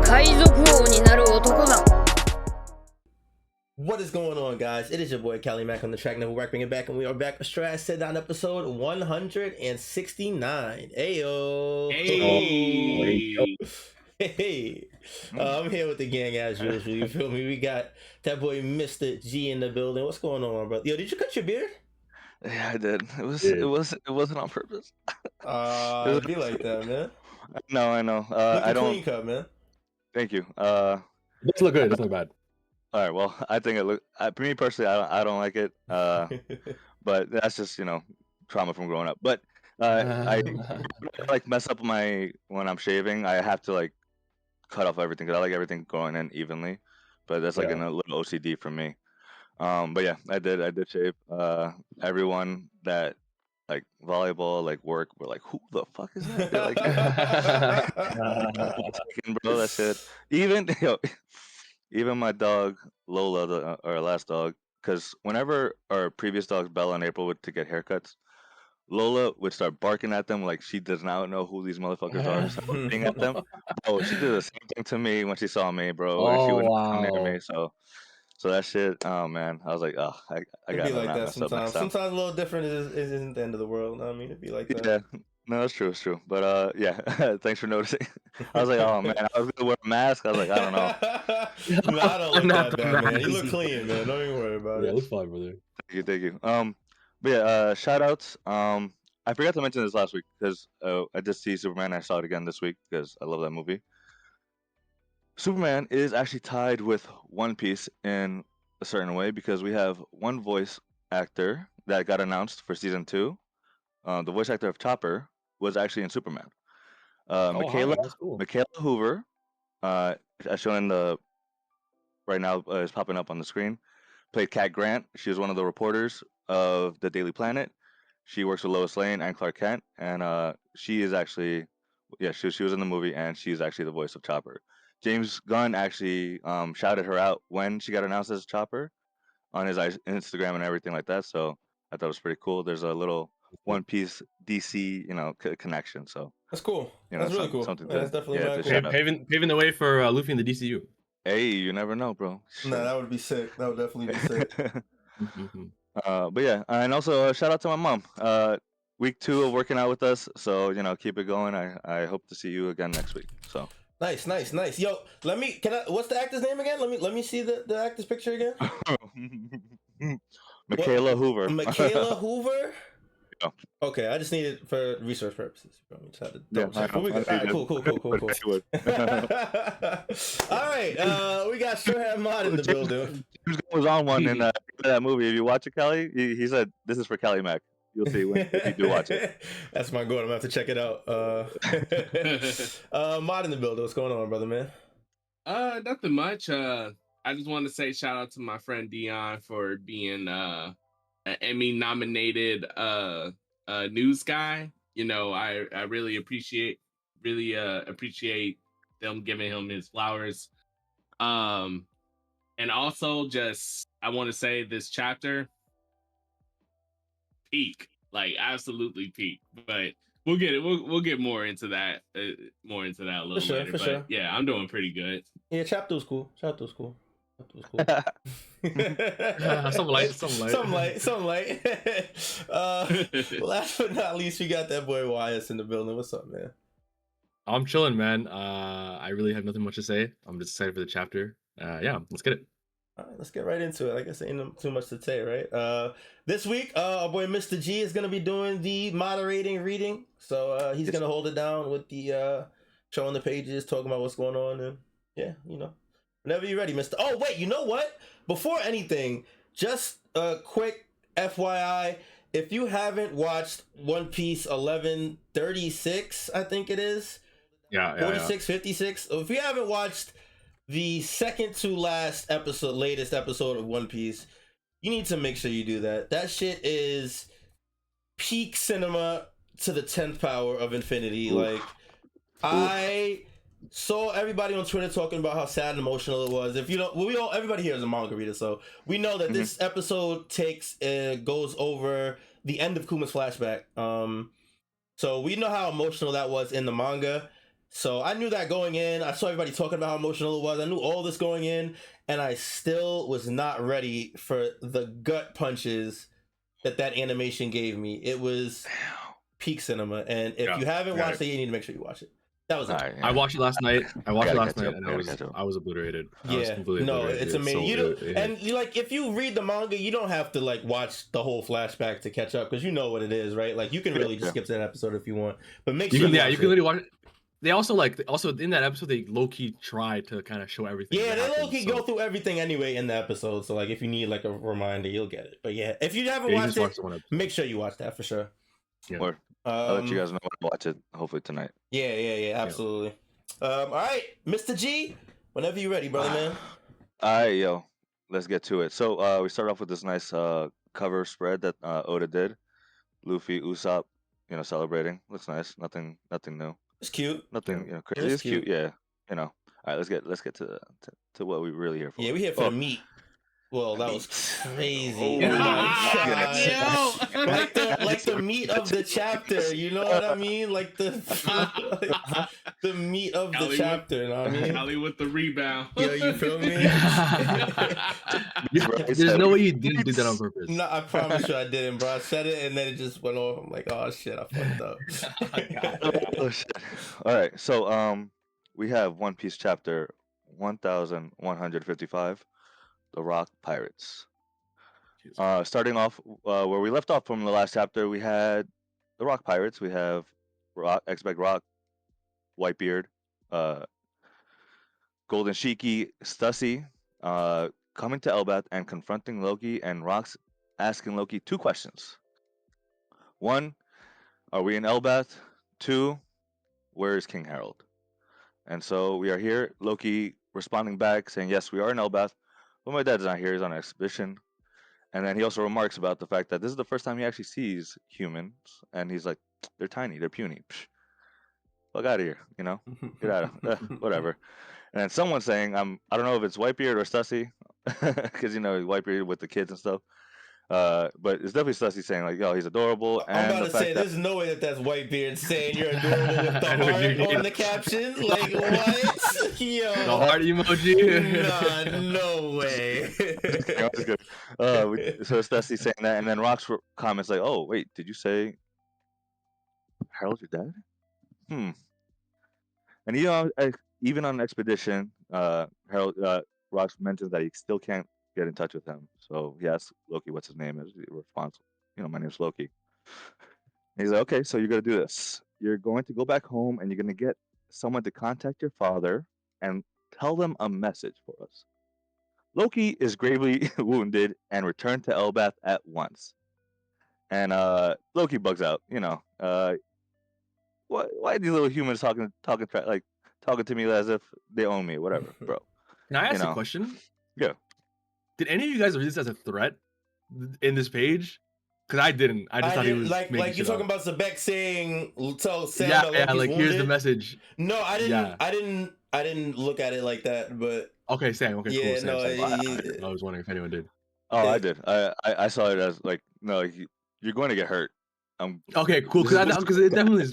海賊王になる男だ。 What is going on, guys? It is your boy Cali Mac on the track. Now we're bringing it back, and we are back with Strad Sit Down episode 169. Ayo. Hey. Hey. I'm here with the gang as usual. You feel me? We got that boy Mr. G in the building. What's going on, bro? Yo, did you cut your beard? Yeah, I did. It wasn't on purpose. It'd be like that, man. No, I know. I don't. Clean cut, man. Thank you. It doesn't look good. It doesn't look bad. All right. Well, I think it look. For me personally, I don't like it. But that's just trauma from growing up. But I like mess up when I'm shaving. I have to like cut off everything because I like everything going in evenly. But that's like Yeah. a little OCD for me. But yeah, I did shave. Everyone that like volleyball, like work, were like, who the fuck is that? They're like, bro, that shit. Even my dog Lola, our last dog, because whenever our previous dogs Bella and April would to get haircuts, Lola would start barking at them like she does not know who these motherfuckers are. So being at them, bro, she did the same thing to me when she saw me, bro. And she Oh, wouldn't come near wow. me. So that shit, oh man, I was like, oh, I It'd gotta be like not that mess up sometimes. next time. Sometimes a little different isn't the end of the world. I mean, it'd be like that. Yeah, no, it's true, But yeah, thanks for noticing. I was like, oh man, I was gonna wear a mask. I was like, I don't know. No, I don't look Not that the bad, man. You mask. look clean, man. Don't even worry about Yeah, it. it looks fine, brother. Thank you. But yeah, shout outs. I forgot to mention this last week because I just see Superman. I saw it again this week because I love that movie. Superman is actually tied with One Piece in a certain way because we have one voice actor that got announced for season 2. The voice actor of Chopper was actually in Superman. Michaela That's cool. Hoover, as shown in the right now, is popping up on the screen. Played Cat Grant. She was one of the reporters of the Daily Planet. She works with Lois Lane and Clark Kent, and she is actually, yeah, she was in the movie, and she's actually the voice of Chopper. James Gunn actually shouted her out when she got announced as Chopper on his Instagram and everything like that. So I thought it was pretty cool. There's a little One Piece DC, connection. So That's cool. you That's know, really cool. something Yeah, that's definitely mad to cool. shout out. Paving the way for Luffy in the DCU. Hey, you never know, bro. Nah, that would be sick. That would definitely be sick. But yeah, and also shout out to my mom. Week 2 of working out with us, so keep it going. I hope to see you again next week. So Nice. Yo, what's the actor's name again? Let me see the actor's picture again. Michaela Hoover. Michaela Hoover? Yeah. Okay, I just need it for research purposes. Just had to double check. I know. But we good. All right, cool. All right, we got Shurham Mod in the building. James Gunn was on one in that movie. If you watch it, Kelly, he said this is for Cali Mac. You'll see if you do watch it. That's my goal. I'm gonna have to check it out. Mod in the building. What's going on, brother, man? Nothing much. I just want to say shout out to my friend Dion for being an Emmy nominated news guy. I really appreciate them giving him his flowers. And also just I want to say this chapter peak, like absolutely peak. But we'll get it. We'll get more into that a little later. But sure. yeah, I'm doing pretty good. Yeah, chapter was cool. Something light. Last but not least, we got that boy YS in the building. What's up, man? I'm chilling, man. I really have nothing much to say. I'm just excited for the chapter. Yeah, let's get it. All right, let's get right into it. I guess ain't too much to say, right? This week, our boy Mr. G is gonna be doing the moderating reading, so he's gonna hold it down with the showing the pages, talking about what's going on, and yeah, whenever you're ready, Mr. Oh wait, you know what? Before anything, just a quick FYI. If you haven't watched One Piece 1136, I think it is. Yeah. 56. If you haven't watched the second to last latest episode of One Piece, you need to make sure you do that. That shit is peak cinema to the 10th power of infinity. Like, I saw everybody on Twitter talking about how sad and emotional it was. If you don't, everybody here is a manga reader, so we know that this episode goes over the end of Kuma's flashback. So we know how emotional that was in the manga. So I knew that going in. I saw everybody talking about how emotional it was. I knew all this going in, and I still was not ready for the gut punches that animation gave me. It was peak cinema, and if you haven't watched it, you need to make sure you watch it. That was it. All right, I watched it last night. and I was obliterated. I was Yeah, completely no, obliterated. it's amazing. So You don't, and you like if you read the manga, you don't have to like watch the whole flashback to catch up because you know what it is, right? Like you can really just skip to that episode if you want, but make sure you can watch literally watch it. They also in that episode they low-key try to kind of show everything. Yeah, they low-key go through everything anyway in the episode. So like if you need like a reminder, you'll get it. But yeah, if you haven't watched it, make sure you watch that for sure. Yeah. Or I'll let you guys know when to watch it. Hopefully tonight. Yeah, absolutely. All right, Mr. G, whenever you're ready, brother, man. All right, yo, let's get to it. So we start off with this nice cover spread that Oda did. Luffy, Usopp, celebrating. Looks nice. Nothing new. It's cute. Nothing, crazy. It's cute. Yeah, All right, let's get to what we really here for. Yeah, we here for the meat. Well, that was crazy. Oh my God. Like the meat of the chapter, you know what I mean? Like the meat of the chapter, you know what I mean? Kelly with the rebound. Yo, you feel me? There's no way you didn't do that on purpose. No, I promise you I didn't, bro. I said it and then it just went off. I'm like, oh shit, I fucked up. Oh shit. All right, so we have One Piece chapter 1155. The Rock Pirates. Starting off where we left off from the last chapter, we had the Rock Pirates. We have X-Bag Rock, Whitebeard, Golden Shiki, Stussy, coming to Elbath and confronting Loki, and Rock's asking Loki 2 questions. 1, are we in Elbath? 2, where is King Harald? And so we are here. Loki responding back saying, yes, we are in Elbath. But my dad's not here, he's on an expedition. And then he also remarks about the fact that this is the first time he actually sees humans. And he's like, they're tiny, they're puny. Psh, fuck out of here, Get out of whatever. And then someone's saying, I don't know if it's Whitebeard or Stussy, because, Whitebeard with the kids and stuff. But it's definitely Stussy saying, like, yo, he's adorable. I'm about to say, there's no way that's Whitebeard saying you're adorable with the heart on the caption. Like, what? Yo. The heart emoji? Nah, no way. That's good. So Stussy saying that, and then Rock's comments like, oh, wait, did you say Harold's your dad? And even on an expedition, Harold Rock mentions that he still can't get in touch with him. So he asks Loki what's his name is. He responds, my name's Loki. And he's like, okay, so you're gonna do this. You're going to go back home and you're gonna get someone to contact your father and tell them a message for us. Loki is gravely wounded and returned to Elbath at once. And Loki bugs out, why are these little humans talking to me as if they own me, whatever, bro. Can I ask a question? Yeah. Did any of you guys read this as a threat in this page? Because I didn't. I just thought he was like you're talking about Sebek saying, "Tell Sam that Loki's wounded." Here's the message. No, I didn't. Yeah. I didn't look at it like that. But okay, Sam. Okay, yeah, cool. Sam, I was wondering if anyone did. Oh, I did. I saw it as like, no, you're going to get hurt. Okay, cool. Because it definitely is.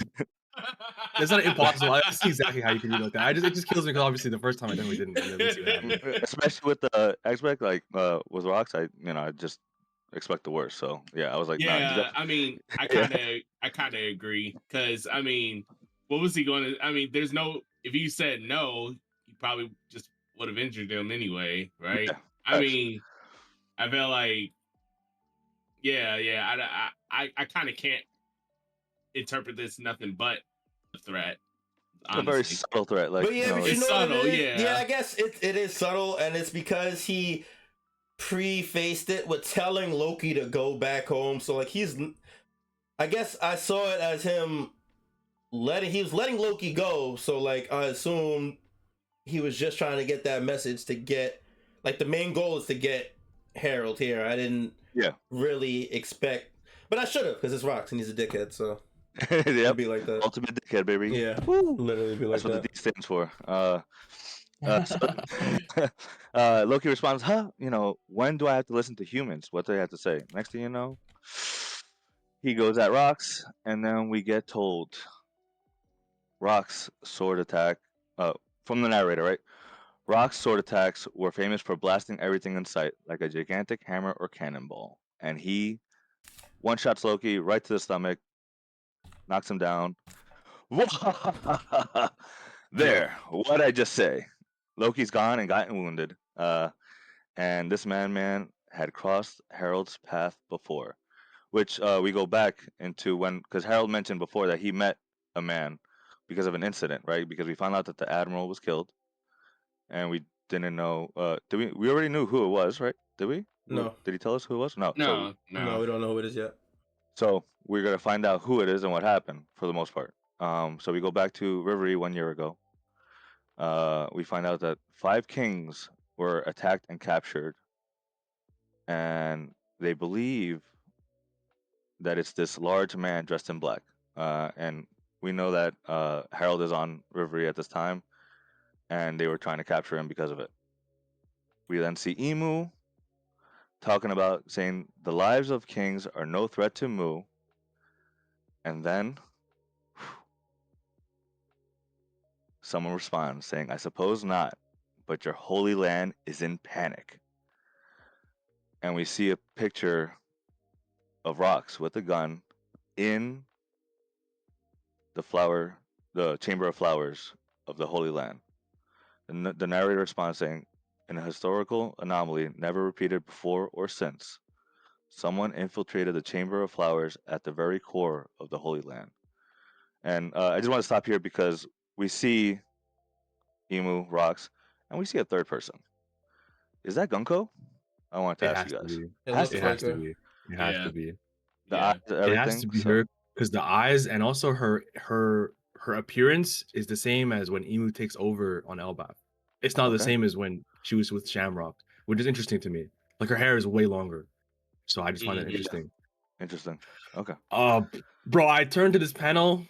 It's not impossible. I see exactly how you can do it like that. It just kills me because obviously the first time I definitely didn't. Especially with the X-Bag, like with Rocks, I just expect the worst. So yeah, I was like, yeah. I mean, I kind of agree because I mean, what was he going to? I mean, there's no. If he said no, he probably just would have injured him anyway, right? Yeah, I mean, I felt like, I kind of can't interpret this nothing but a threat. Honestly. A very subtle threat, like, but yeah, but it's subtle. Yeah, I guess it is subtle, and it's because he prefaced it with telling Loki to go back home. So like I guess I saw it as him he was letting Loki go. So like I assumed he was just trying to get that message to get, like, the main goal is to get Harald here. I didn't really expect, but I should have, because it's Rocks and he's a dickhead. So. Yeah, be like that. Ultimate dickhead, baby. Yeah, literally be like that. That's what the D stands for. Loki responds, when do I have to listen to humans? What do they have to say? Next thing you know, he goes at Rocks, and then we get told Rock's sword attack, from the narrator, right? Rock's sword attacks were famous for blasting everything in sight, like a gigantic hammer or cannonball. And he one-shots Loki right to the stomach, knocks him down. There, what'd I just say? Loki's gone and gotten wounded. And this man had crossed Harald's path before, which we go back into when, because Harald mentioned before that he met a man because of an incident, right? Because we found out that the admiral was killed, and we didn't know. Did we? We already knew who it was, right? Did we? No. Did he tell us who it was? No. No, No, we don't know who it is yet. So we're gonna find out who it is and what happened for the most part. So we go back to Rivery 1 year ago. We find out that 5 kings were attacked and captured, and they believe that it's this large man dressed in black. And we know that Harold is on Rivery at this time, and they were trying to capture him because of it. We then see Emu talking about saying the lives of kings are no threat to Mu, and then someone responds saying, I suppose not, but your holy land is in panic. And we see a picture of Rocks with a gun in the chamber of flowers of the Holy Land. The narrator responds saying, in a historical anomaly never repeated before or since, someone infiltrated the chamber of flowers at the very core of the Holy Land. And I just want to stop here because we see Emu, Rocks, and we see a third person. Is that Gunko? I wanted to It ask has you to guys. be. It Has looks It to has like to her. be. It has to be. the Yeah. eyes, everything. It has to be so- her because the eyes and also her appearance is the same as when Emu takes over on Elbaf. It's not the Okay. same as when she was with Shamrock, which is interesting to me. Like her hair is way longer, so I just find it Mhm. interesting. Interesting. Okay. Bro, I turned to this panel.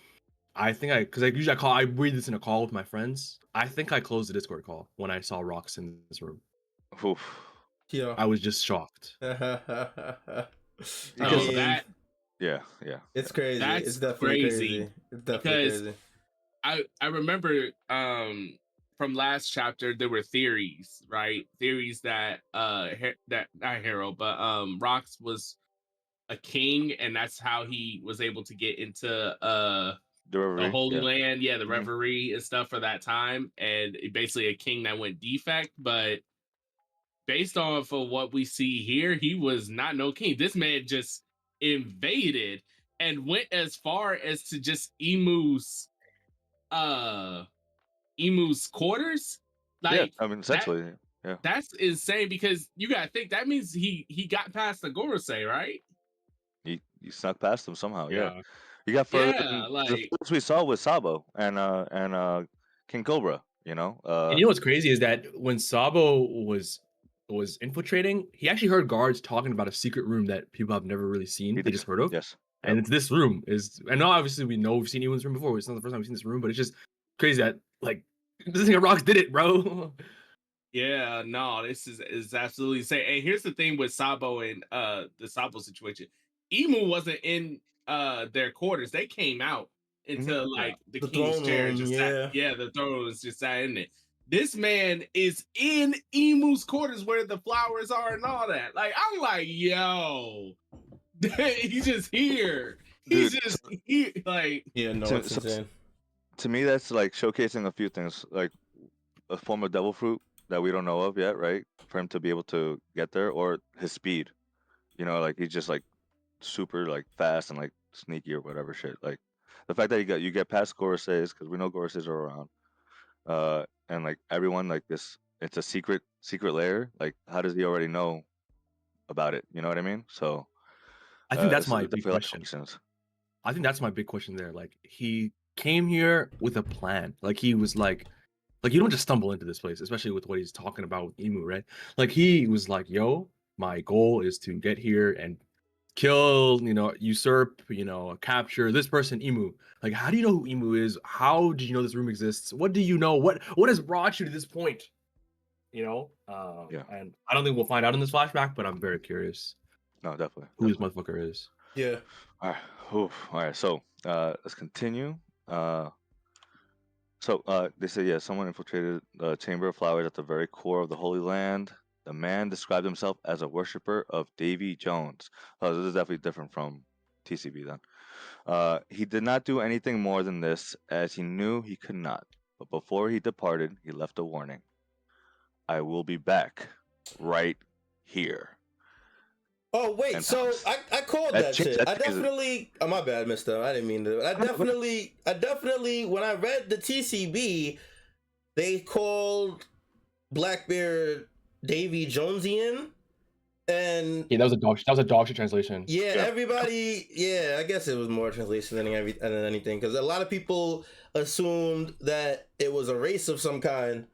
I think because I read this in a call with my friends. I think I closed the Discord call when I saw Rocks in this room. Oof. Yeah. I was just shocked. I Because- mean, that Yeah. it's crazy. That's It's definitely crazy, crazy. It's definitely because crazy. I remember from last chapter there were theories, right? Theories that that not Harold, but Rox was a king, and that's how he was able to get into The the Reverie. Holy Yeah. Land, the Mhm. Reverie and stuff for that time, and basically a king that went defect. But based off of what we see here, he was not no king. This man just invaded and went as far as to just Emu's quarters. Like I mean, that essentially. Yeah. that's insane, because you gotta think that means he got past the Gorosei, right? You snuck past them somehow. Yeah. Yeah. You got further Yeah, than the like first we saw with Sabo and King Cobra. And you know what's crazy is that when Sabo was infiltrating, he actually heard guards talking about a secret room that people have never really seen. he They did. just heard of. Yes. And it's this room and now obviously we know we've seen Ewan's room before. It's not the first time we've seen this room, but it's just crazy that like this thing Rocks did it, bro. yeah, no, this is absolutely insane. And here's the thing with Sabo and the Sabo situation. Emu wasn't in their quarters. They came out into Yeah. like the The king's throne chair and room, just yeah. sat, the throne was just sat in it. This man is in Emu's quarters where the flowers are and all that. Like, I'm like, yo, he's just here. He's Dude, just here. Like, Yeah, no, So- it's so- insane. to me, that's like showcasing a few things, like a form of devil fruit that we don't know of yet, right? For him to be able to get there, or his speed. Like he's just like super like fast and like sneaky or whatever shit. Like the fact that you get past Goroseis, because we know Goroseis are around, and like everyone like this, it's a secret layer. Like how does he already know about it? You know what I mean? So I think that's it's my big definitely a lot of question. questions. I think that's my big question there. Like he came here with a plan. Like he was like you don't just stumble into this place, especially with what he's talking about with Emu, right? Like he was like, yo, my goal is to get here and kill, usurp, capture this person, Emu. Like, how do you know who Emu is? How did you know this room exists? What do you know? What has brought you to this point? Yeah. And I don't think we'll find out in this flashback, but I'm very curious No, definitely. who this definitely. motherfucker is. Yeah. All right. All right. So let's continue. So they say, yeah, someone infiltrated the Chamber of Flowers at the very core of the Holy Land. The man described himself as a worshiper of Davy Jones. Oh, this is definitely different from TCB then. He did not do anything more than this, as he knew he could not. But before he departed, he left a warning. I will be back right here. Oh wait, And so I called that shit. I definitely. Oh my bad, Mister. I didn't mean to. I definitely. When I read the TCB, they called Blackbeard Davy Jonesian, and Yeah, that was a dog shit translation. yeah, everybody. Yeah, I guess it was more translation than anything, because a lot of people assumed that it was a race of some kind.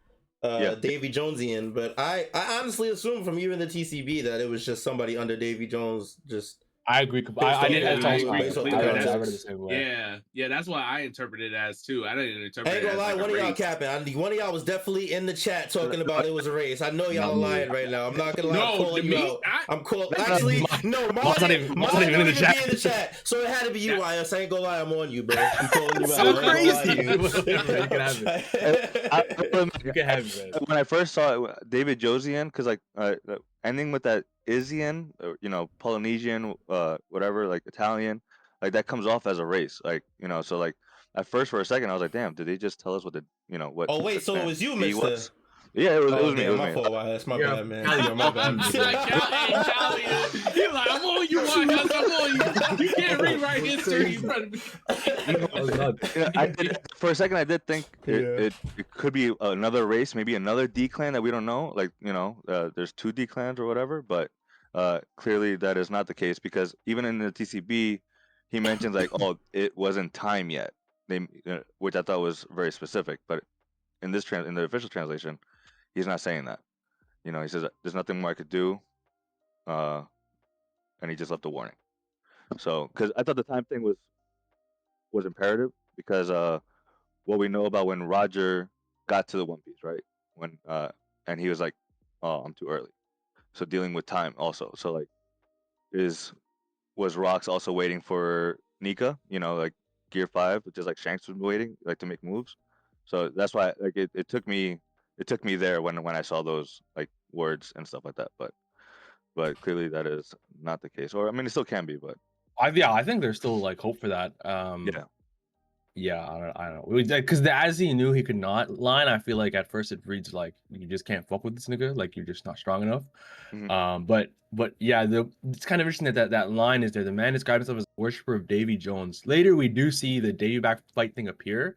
Davy Jonesian, but I honestly assumed from even the TCB that it was just somebody under Davy Jones. Just I agree. I Yeah, didn't I have agree based off the completely. I read it the context. same way. Yeah, that's what I interpreted it as too. I didn't I interpret ain't it gonna as lie, like one a of y'all race. capping. One of y'all was definitely in the chat talking about it was a race. I know y'all Not are me. lying right now. I'm not gonna lie, I'm No, calling you me, out. I'm calling. No, Actually, Ma- no, Ma's not even in the chat. be in the chat. So it had to be you, That- YS. I ain't gonna lie, I'm on you, bro. I'm calling you So out. I ain't gonna lie to crazy. Whatever, you can have it. You can have it, man. when I first saw it, David Josian, because like the ending with that Isian, or, Polynesian, whatever, like Italian, like that comes off as a race, like so like at first for a second I was like, damn, did they just tell us what what Oh the wait, so it was you, he Mister. was? Yeah, it Oh was me. It damn, was my me. fault, YS. My Yeah, bad, man. Callie, Yo, my bad. Hey, Callie, he like, I'm on you, YS. I'm on you. You can't rewrite history in front of me. I was nuts. I did for a second. I did think Yeah. it could be another race, maybe another D clan that we don't know. Like there's 2 D clans or whatever. But clearly that is not the case, because even in the TCB, he mentions like, oh, it wasn't time yet. Which I thought was very specific. But in in the official translation, he's not saying that. He says there's nothing more I could do, and he just left a warning. So, because I thought the time thing was imperative, because what we know about when Roger got to the One Piece, right? When and he was like, "Oh, I'm too early." So dealing with time also. So like, was Rocks also waiting for Nika? Like Gear 5, just like Shanks was waiting, like to make moves. So that's why like it took me there when I saw those like words and stuff like that. But clearly that is not the case. Or I mean, it still can be, but I think there's still like hope for that. yeah. Yeah, I don't know. Because as he knew he could not line, I feel like at first it reads like you just can't fuck with this nigga, like you're just not strong enough. Mhm. But yeah, it's kind of interesting that line is there. The man described himself as a worshiper of Davy Jones. Later, we do see the Davy back fight thing appear,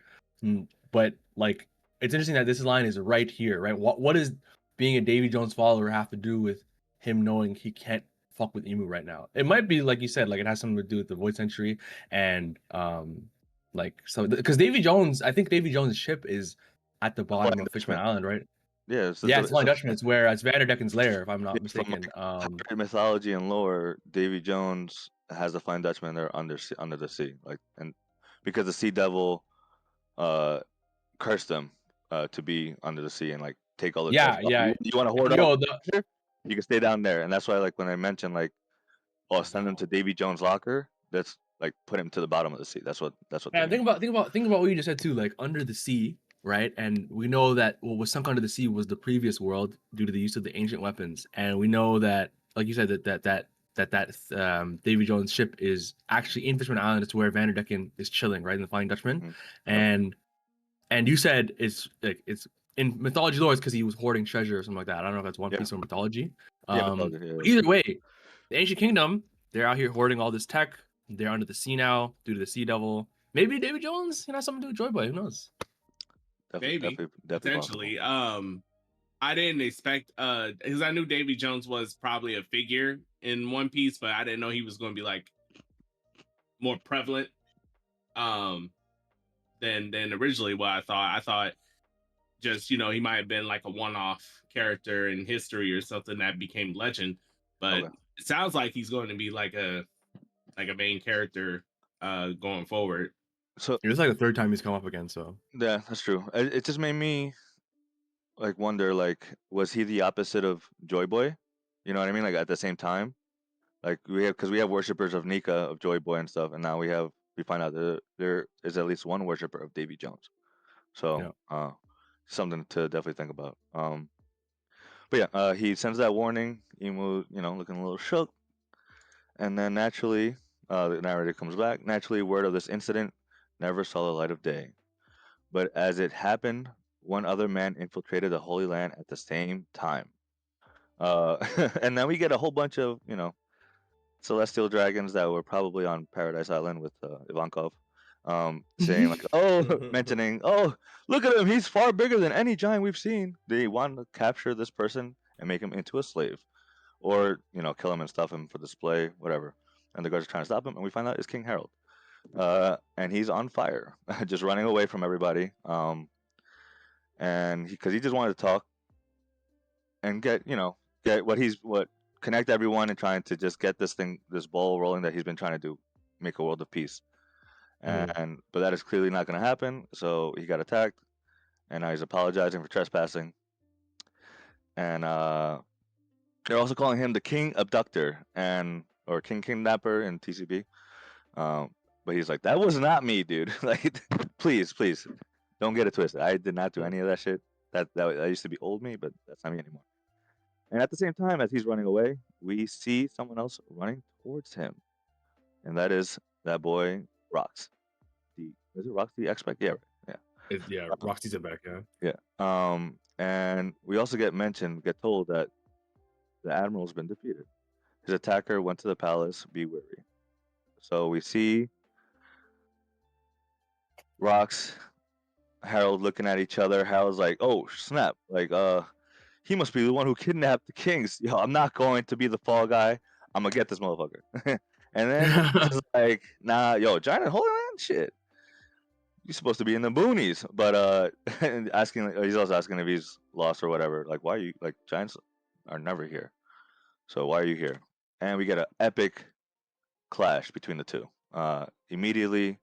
but like it's interesting that this line is right here, right? What does being a Davy Jones follower have to do with him knowing he can't fuck with Emu right now? It might be like you said, like it has something to do with the Void Century and like so because Davy Jones, I think Davy Jones' ship is at the bottom of Fishman Island, right? Yeah, It's Flying Dutchman. It's where it's Vanderdecken's lair, if I'm not mistaken. Pirate mythology and lore, Davy Jones has the Flying Dutchman there under the sea, like, and because the Sea Devil cursed them to be under the sea and like take all the treasure. Yeah. You want to hoard Yo, all the treasure? You can stay down there, and that's why like when I mentioned like, oh, send him to Davy Jones' locker, that's like put him to the bottom of the sea. That's what. and think about what you just said too, like under the sea, right? And we know that what was sunk under the sea was the previous world due to the use of the ancient weapons, and we know that, like you said, that Davy Jones' ship is actually in Fishman Island. It's where Vanderdecken is chilling, right, in the Flying Dutchman, and you said it's like it's in mythology lore, it's because he was hoarding treasure or something like that. I don't know if that's One Piece or mythology. But either way, the Ancient Kingdom, they're out here hoarding all this tech. They're under the sea now due to the Sea Devil. Maybe David Jones, something to do with Joy Boy. Who knows? Maybe definitely potentially. I didn't expect because I knew Davy Jones was probably a figure in One Piece, but I didn't know he was going to be like more prevalent than originally what I thought. I thought just he might have been like a one-off character in history or something that became legend, but it sounds like he's going to be like a main character going forward. So it's like the third time he's come up again. So yeah, that's true. It just made me like wonder, like, was he the opposite of Joy Boy? You know what I mean? Like at the same time, like because we have worshippers of Nika, of Joy Boy and stuff, and now we find out that there is at least one worshipper of Davy Jones. So something to definitely think about. But yeah, he sends that warning. Imu, looking a little shook, and then naturally, the narrator comes back. Naturally, word of this incident never saw the light of day. But as it happened, one other man infiltrated the Holy Land at the same time. And then we get a whole bunch of, celestial dragons that were probably on Paradise Island with Ivankov, saying like, mentioning, look at him, he's far bigger than any giant we've seen. They want to capture this person and make him into a slave, or kill him and stuff him for display, whatever. And the guards are trying to stop him, and we find out it's King Harald, and he's on fire, just running away from everybody, and because he just wanted to talk and get what connect everyone and trying to just get this ball rolling that he's been trying to do, make a world of peace. And but that is clearly not going to happen. So he got attacked, and now he's apologizing for trespassing. And they're also calling him the King Abductor or King Kidnapper in TCB. But he's like, that was not me, dude. Like, please, don't get it twisted. I did not do any of that shit. That used to be old me, but that's not me anymore. And at the same time, as he's running away, we see someone else running towards him. And that is that boy, Rox. Is it Rox the X-Pac? Yeah, right. Yeah, Roxy's a back, Yeah. And we also get told that the Admiral's been defeated. His attacker went to the palace, be wary. So we see Rox, Harald looking at each other. Harold's like, oh, snap. Like, he must be the one who kidnapped the kings. Yo, I'm not going to be the fall guy. I'm gonna get this motherfucker. And then he's like, nah, yo, Giant and Holy Land, shit. You're supposed to be in the boonies. But he's also asking if he's lost or whatever. Like, why are you, like, Giants are never here. So why are you here? And we get an epic clash between the two. Immediately,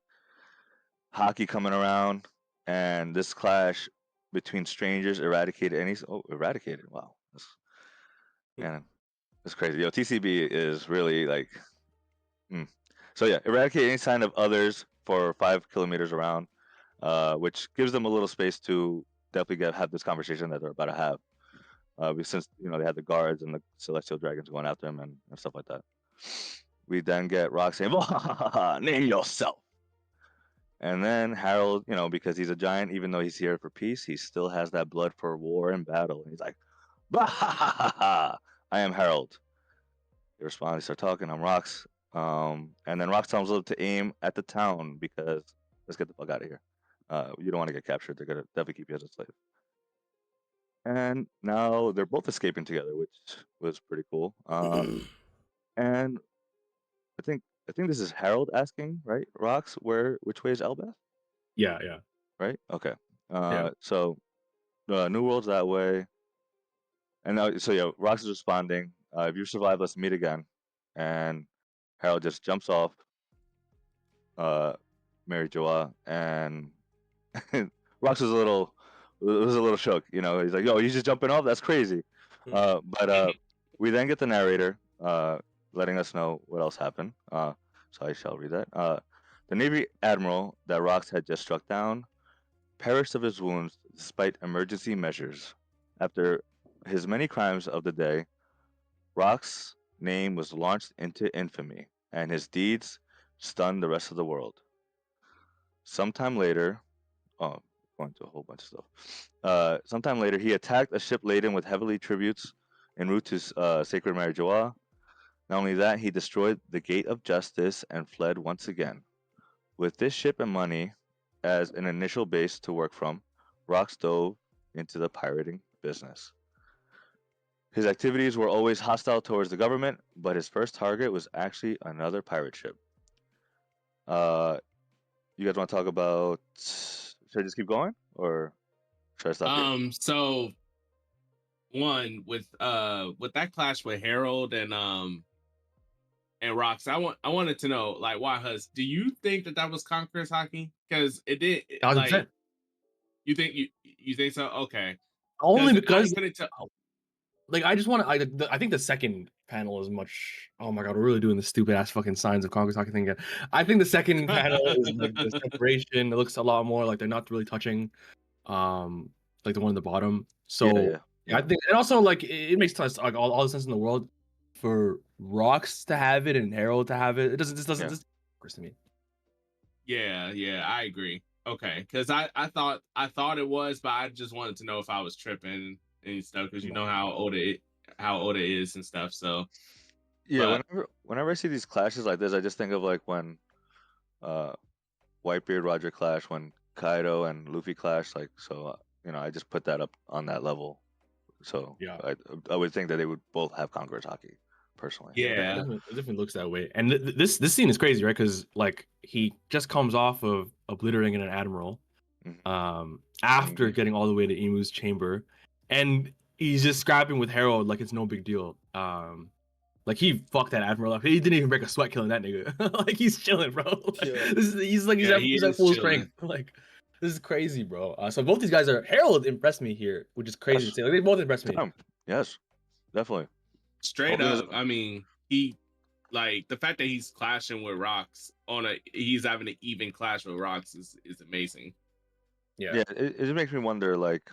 Hockey coming around, and this clash between strangers eradicated eradicated. Wow. That's crazy. Yo, TCB is really like So yeah, eradicate any sign of others for 5 kilometers around, which gives them a little space to definitely have this conversation that they're about to have. Since they had the guards and the celestial dragons going after them and stuff like that. We then get Rock saying, name yourself. And then Harald, because he's a giant, even though he's here for peace, he still has that blood for war and battle. And he's like, I am Harald. They respond, they start talking, I'm Rox. And then Rox tells them to aim at the town because let's get the fuck out of here. You don't want to get captured. They're going to definitely keep you as a slave. And now they're both escaping together, which was pretty cool. And I think this is Harald asking, right? Rox, which way is Elbeth? Yeah. Right? Okay. Yeah. So New World's that way. And now, so yeah, Rox is responding. If you survive, let's meet again. And Harald just jumps off Mary Joa, and Rox was a little shook. He's like, yo, he's just jumping off? That's crazy. But we then get the narrator letting us know what else happened. So I shall read that. The Navy Admiral that Rox had just struck down perished of his wounds despite emergency measures. After his many crimes of the day, Rox's name was launched into infamy, and his deeds stunned the rest of the world. Sometime later, going to a whole bunch of stuff. Sometime later, he attacked a ship laden with heavily tributes en route to Sacred Mary Joa. Not only that, he destroyed the Gate of Justice and fled once again. With this ship and money as an initial base to work from, Rox dove into the pirating business. His activities were always hostile towards the government, but his first target was actually another pirate ship. You guys want to talk about? Should I just keep going, or should I stop here? So one with that clash with Harald and Rox, I wanted to know, like, why Huss? Do you think that was Conqueror's Hockey? Because it did. 1,000%. Like, you think so? Okay. Only because I just want to. I think the second panel is much. Oh my god, we're really doing the stupid ass fucking signs of Conqueror's Hockey thing again. I think the second panel is like the separation. It looks a lot more like they're not really touching. like the one in the bottom. Yeah, So yeah. I think, and also like it makes sense, like all the sense in the world for Rocks to have it and Harold to have it. It doesn't. This doesn't. Yeah. This works to me. Yeah, I agree. Okay, because I thought it was, but I just wanted to know if I was tripping and stuff, because you know how Oda is and stuff. So, Yeah, but whenever I see these clashes like this, I just think of like when Whitebeard Roger clash, when Kaido and Luffy clash, like so I just put that up on that level. So Yeah. I would think that they would both have Conqueror's Haki, personally. yeah, It definitely looks that way. And this scene is crazy, right? Because like he just comes off of obliterating an admiral, Mhm. after getting all the way to Emu's chamber, and he's just scrapping with Harold like it's no big deal. Like he fucked that admiral up. He didn't even break a sweat killing that nigga. Like he's chilling, bro. Yeah. He's Yeah, he he's at is full chilling. strength. Like this is crazy, bro. So both these guys are Harold impressed me here, which is crazy to Yes. say. Like they both impressed me. Yes, definitely. Straight Holding his up. I mean, he like the fact that he's clashing with Rocks he's having an even clash with Rocks is amazing. Yeah, it just makes me wonder, like,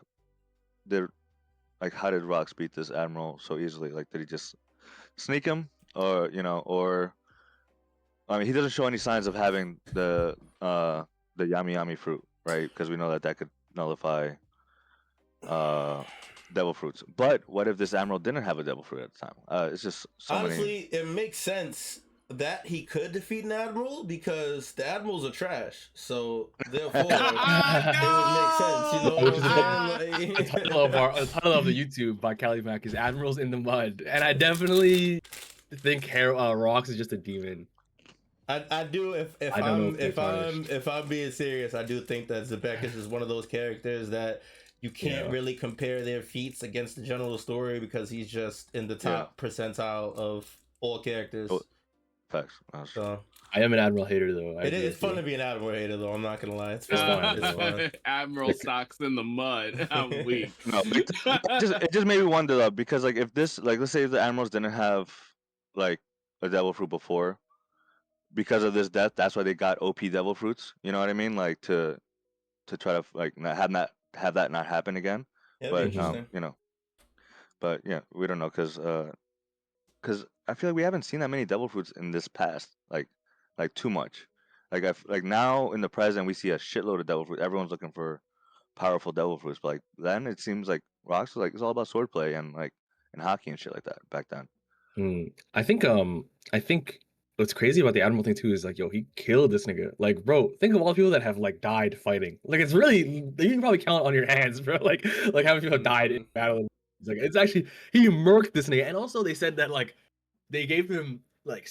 how did Rocks beat this admiral so easily? Like, did he just sneak him, or or I mean, he doesn't show any signs of having the Yami Yami fruit, right? Because we know that could nullify devil fruits. But what if this admiral didn't have a devil fruit at the time? It's just so many. Honestly, it makes sense that he could defeat an admiral because the admirals are trash. So therefore, it would make sense. You know Which what is I'm the saying? the title of the YouTube by Cali Mac is Admirals in the Mud, and I definitely think Rocks is just a demon. I do if I don't know I'm if they're tarnished. if I'm being serious, I do think that Zebeckis is one of those characters that you can't Yeah. really compare their feats against the general story because he's just in the top percentile of all characters. Oh, facts. So I am an Admiral hater though. I agree it's with fun you. to be an admiral hater though. I'm not gonna lie, it's It's fun. fine. It's fun. Admiral socks in the mud. I'm weak. No, it just made me wonder though, because like if this, like, let's say if the admirals didn't have like a devil fruit before, because of this death, that's why they got OP devil fruits. You know what I mean? Like to try to like not have that not happen again. Yeah, that'd be But interesting. but yeah, we don't know because I feel like we haven't seen that many devil fruits in this past, like too much. Like now in the present we see a shitload of devil fruit. Everyone's looking for powerful devil fruits, but like then it seems like Rocks was like it's all about swordplay and like and hockey and shit like that back then. I think what's crazy about the Admiral thing too is like, yo, he killed this nigga. Like, bro, think of all the people that have like died fighting. Like, it's really you can probably count on your hands, bro. Like how many people have died in battle. It's like it's actually he murked this nigga, and also they said that like they gave him like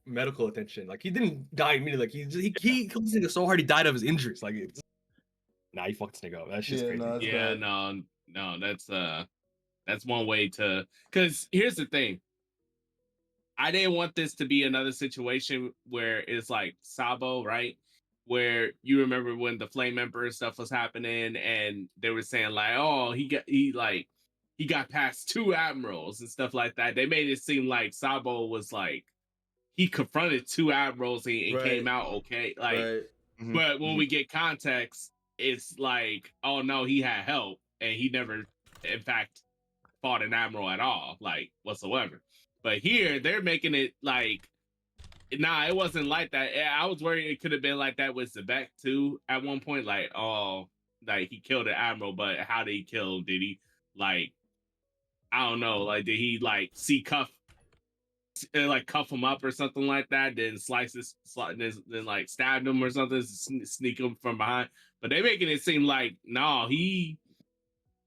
medical attention. Like he didn't die immediately. Like he killed this nigga so hard he died of his injuries. Like, nah, he fucked this nigga up. That's just Yeah, crazy. no, that's Yeah, bad. no, that's one way to. Because here's the thing. I didn't want this to be another situation where it's like Sabo, right? Where you remember when the Flame Emperor stuff was happening, and they were saying like, "Oh, he got past 2 admirals and stuff like that." They made it seem like Sabo was like he confronted 2 admirals and came Right. out okay. Like, Right. but when we get context, it's like, oh no, he had help, and he never, in fact, fought an admiral at all, like whatsoever. But here they're making it like, nah, it wasn't like that. I was worried it could have been like that with Zebek too at one point. Like, oh, like he killed an admiral, but how did he kill him? Did he like, I don't know, like did he like like cuff him up or something like that? Then then like stabbed him or something, sneak him from behind. But they making it seem like no, he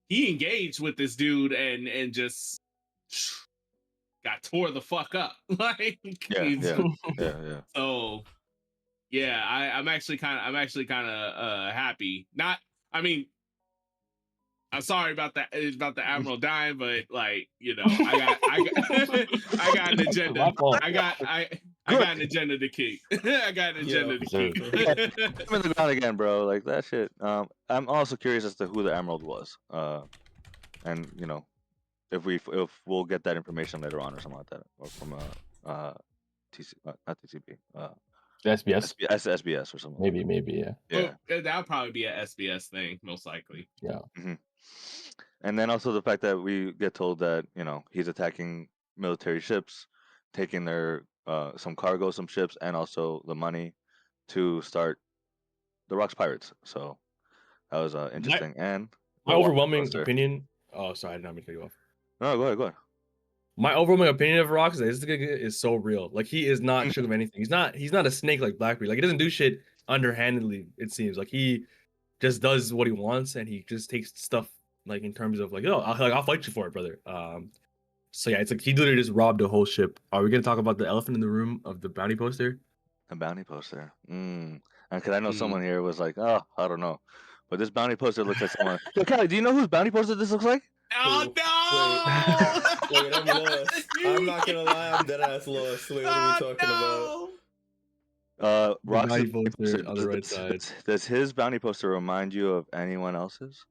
engaged with this dude and just got tore the fuck up. Like, Yeah. so yeah, I'm actually kind of happy. Not, I mean, I'm sorry about that about the admiral dying, but like, you know, I got I got an agenda. My fault. I got an agenda to keep. I got an agenda to keep. I'm in the ground again, bro. Like that shit. I'm also curious as to who the emerald was. And if we'll get that information later on or something like that, or from TC, not TCP. SBS? SBS or something. Maybe, yeah. Yeah. Well, that'll probably be a SBS thing, most likely. Yeah. And then also the fact that we get told that he's attacking military ships, taking their some cargo, some ships, and also the money to start the Rocks Pirates. So that was interesting. And My the overwhelming poster. opinion. Oh, sorry, I did not mean to cut you off. No, go ahead. My overwhelming opinion of Rocks is this nigga is so real. Like he is not shook of anything. He's not a snake like Blackbeard. Like he doesn't do shit underhandedly. It seems like he just does what he wants, and he just takes stuff like in terms of like, oh, I'll fight you for it, brother. So yeah, it's like he literally just robbed a whole ship. Are we gonna talk about the elephant in the room of the bounty poster? A bounty poster. And because I know someone here was like, oh, I don't know, but this bounty poster looks like someone. Yo, Callie, do you know whose bounty poster this looks like? Oh no! Wait, I'm lost. I'm not gonna lie, I'm dead ass lost. Wait, what are we talking about? Rock's bounty poster on the right side. Does his bounty poster remind you of anyone else's?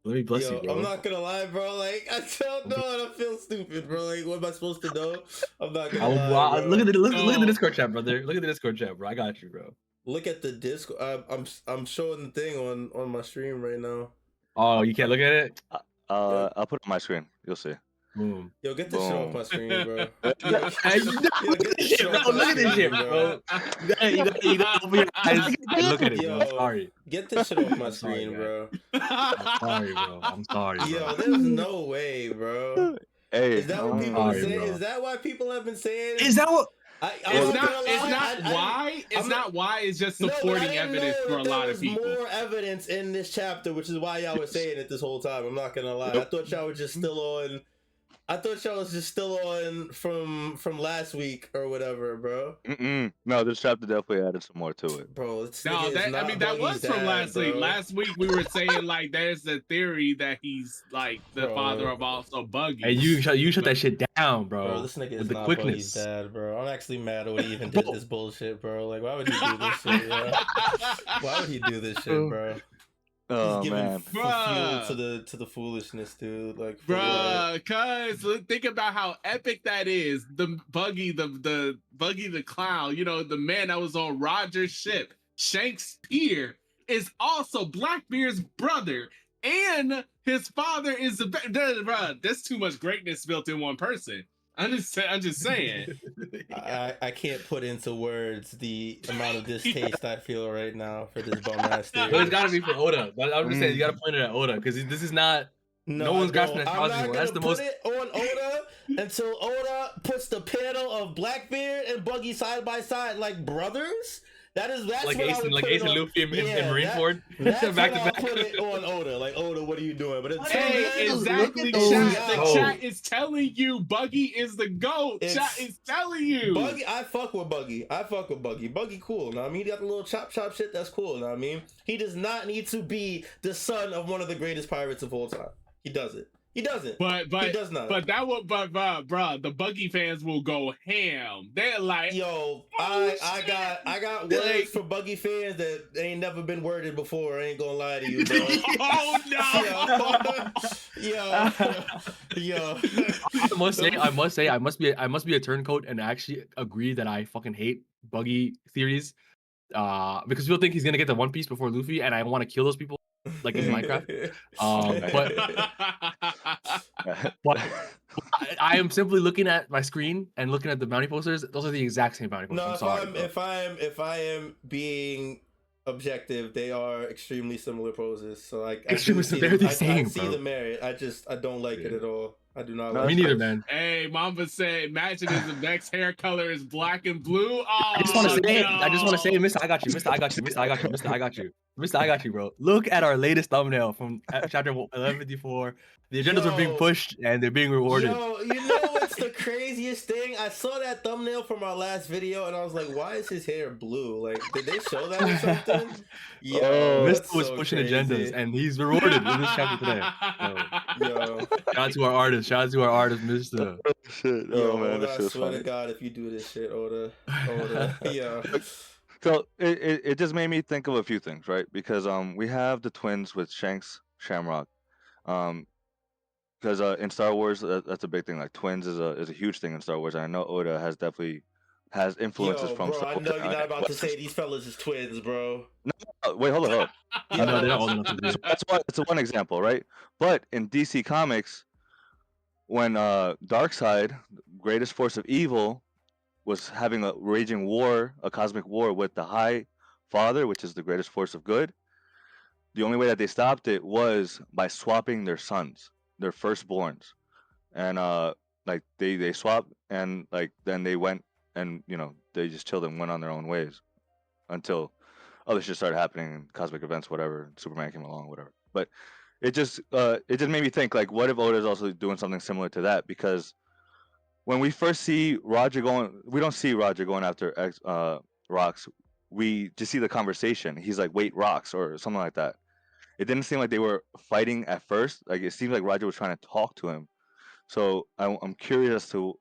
Let me bless you, bro. I'm not gonna lie, bro. Like I don't know, and I feel stupid, bro. Like what am I supposed to know? I'm not gonna lie, bro. Look at the Discord chat, brother. Look at the Discord chat, bro. I got you, bro. Look at the Discord. I'm showing the thing on my stream right now. Oh, you can't look at it? I'll put it on my screen. You'll see. Boom. Yo, get this shit off my screen, bro. Look at this shit, bro. Look at this shit, bro. You gotta open your eyes and look at it, bro. I'm sorry. Get this shit off my screen, bro. I'm sorry, bro. I'm sorry, bro. Yo, there's no way, bro. Hey, Is that what people sorry, say? bro. Is that why people have been saying? Is that what? It's not why. It's just supporting evidence for a lot of people. There's more evidence in this chapter, which is why y'all were saying it this whole time. I'm not gonna lie. I thought y'all were just still on. I thought y'all was just still on from last week or whatever, bro. No, this chapter definitely added some more to it, bro. That was from last week. Last week we were saying like there's the theory that he's like the father of also Buggy. Hey, you shut that shit down, bro. Bro, this nigga is with the not quickness. Buggy's dad, bro. I'm actually mad when he even did this bullshit, bro. Like, why would he do this shit, bro? Why would he do this shit, bro? Oh, He's giving man. fuel to the foolishness, dude. Like, bruh, cause think about how epic that is. The Buggy, the Buggy the clown, the man that was on Roger's ship, Shakespeare, is also Blackbeard's brother, and his father is bruh. There's too much greatness built in one person. I'm just saying. I can't put into words the amount of distaste I feel right now for this bum ass theory. But it's gotta be for Oda. But I'm just saying you gotta point it at Oda because this is not. No one's grasping that. I'm not gonna put it on Oda until Oda puts the panel of Blackbeard and Buggy side by side like brothers. That's like what Ace and Luffy in Marineford. That's back when to I'll back. put it on Oda. Like, Oda, what are you doing? But exactly. The chat is telling you Buggy is the GOAT. Chat is telling you. Buggy, I fuck with Buggy. Buggy cool. Now I mean, he got the little chop shit. That's cool. Now I mean, he does not need to be the son of one of the greatest pirates of all time. He doesn't. He doesn't. But he does not. But that would. But bruh, the Buggy fans will go ham. They're like, yo, I got words for Buggy fans that ain't never been worded before. I ain't gonna lie to you, bro. Oh no. Yo. I must say, I must be a turncoat and actually agree that I fucking hate Buggy theories. Because people think he's gonna get the One Piece before Luffy, and I want to kill those people. Like in Minecraft, but I am simply looking at my screen and looking at the bounty posters. Those are the exact same bounty posters. No, if I am being objective, they are extremely similar poses. So like, extremely similar. They're the same. I see the merit. I don't like it at all. I do not. Me neither, man. Hey, Mamba said, imagine his next hair color is black and blue. Oh, I just want to say, Mister, I got you. Mister, I got you. Mister, I got you. Mister, I got you. Mister, I got you, bro. Look at our latest thumbnail from chapter 1154. The agendas are being pushed and they're being rewarded. Yo, you know what's the craziest thing? I saw that thumbnail from our last video and I was like, why is his hair blue? Like, did they show that or something? Yo, Mister was pushing agendas and he's rewarded in this chapter today. Yo. Shout out to our artist, Mister. Shit. Yo, man, Oda, I swear to God, if you do this shit, Oda. Yeah. So it just made me think of a few things, right? Because we have the twins with Shanks, Shamrock, because in Star Wars that's a big thing. Like twins is a huge thing in Star Wars, and I know Oda has definitely has influences Yo, from bro, I somewhere. know you're not and about to whatever. say these fellas is twins, bro. Wait, hold on. Yeah. No, they're not old enough to be. That's one example, right? But in DC Comics, when Darkseid, greatest force of evil, was having a raging war, a cosmic war with the High Father, which is the greatest force of good, the only way that they stopped it was by swapping their sons, their firstborns, and like they swapped, and like then they went and they just chilled and went on their own ways until other shit started happening, cosmic events, whatever. Superman came along, whatever. But it just made me think, like, what if Oda is also doing something similar to that? Because when we first see Roger going, we don't see Roger going after rocks. We just see the conversation. He's like, "Wait, rocks," or something like that. It didn't seem like they were fighting at first. Like it seemed like Roger was trying to talk to him. So I'm curious as to,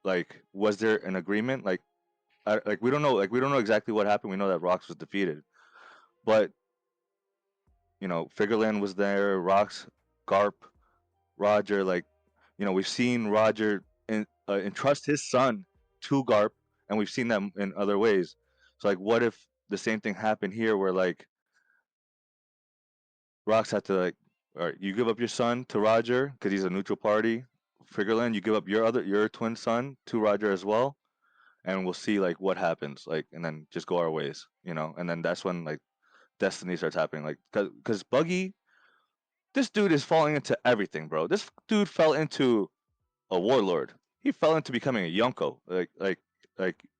like, was there an agreement? Like, we don't know. Like we don't know exactly what happened. We know that Rocks was defeated, but Figureland was there. Rocks, Garp, Roger. Like, we've seen Roger entrust his son to Garp, and we've seen them in other ways. So like, what if the same thing happened here, where like Rocks had to, like, all right, you give up your son to Roger because he's a neutral party. Figureland, you give up your twin son to Roger as well, and we'll see like what happens, like, and then just go our ways, and then that's when like destiny starts happening, like because Buggy, this dude is falling into everything, bro. This dude fell into a warlord. He fell into becoming a Yonko. Like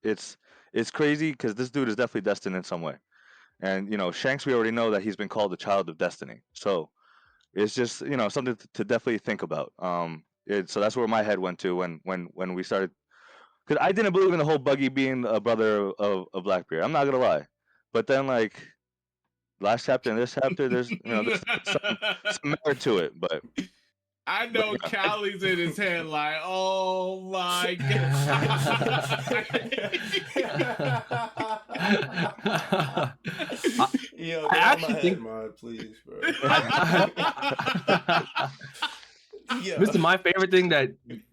it's crazy because this dude is definitely destined in some way. And Shanks, we already know that he's been called the child of destiny. So it's just something to definitely think about. So that's where my head went to when we started, because I didn't believe in the whole Buggy being a brother of Blackbeard. I'm not gonna lie, but then like last chapter and this chapter, there's some merit to it. But I know yeah. Callie's in his head like, oh my god. Yo, I get out my actually head, think- man, please, bro. Yo. Mr. My favorite thing that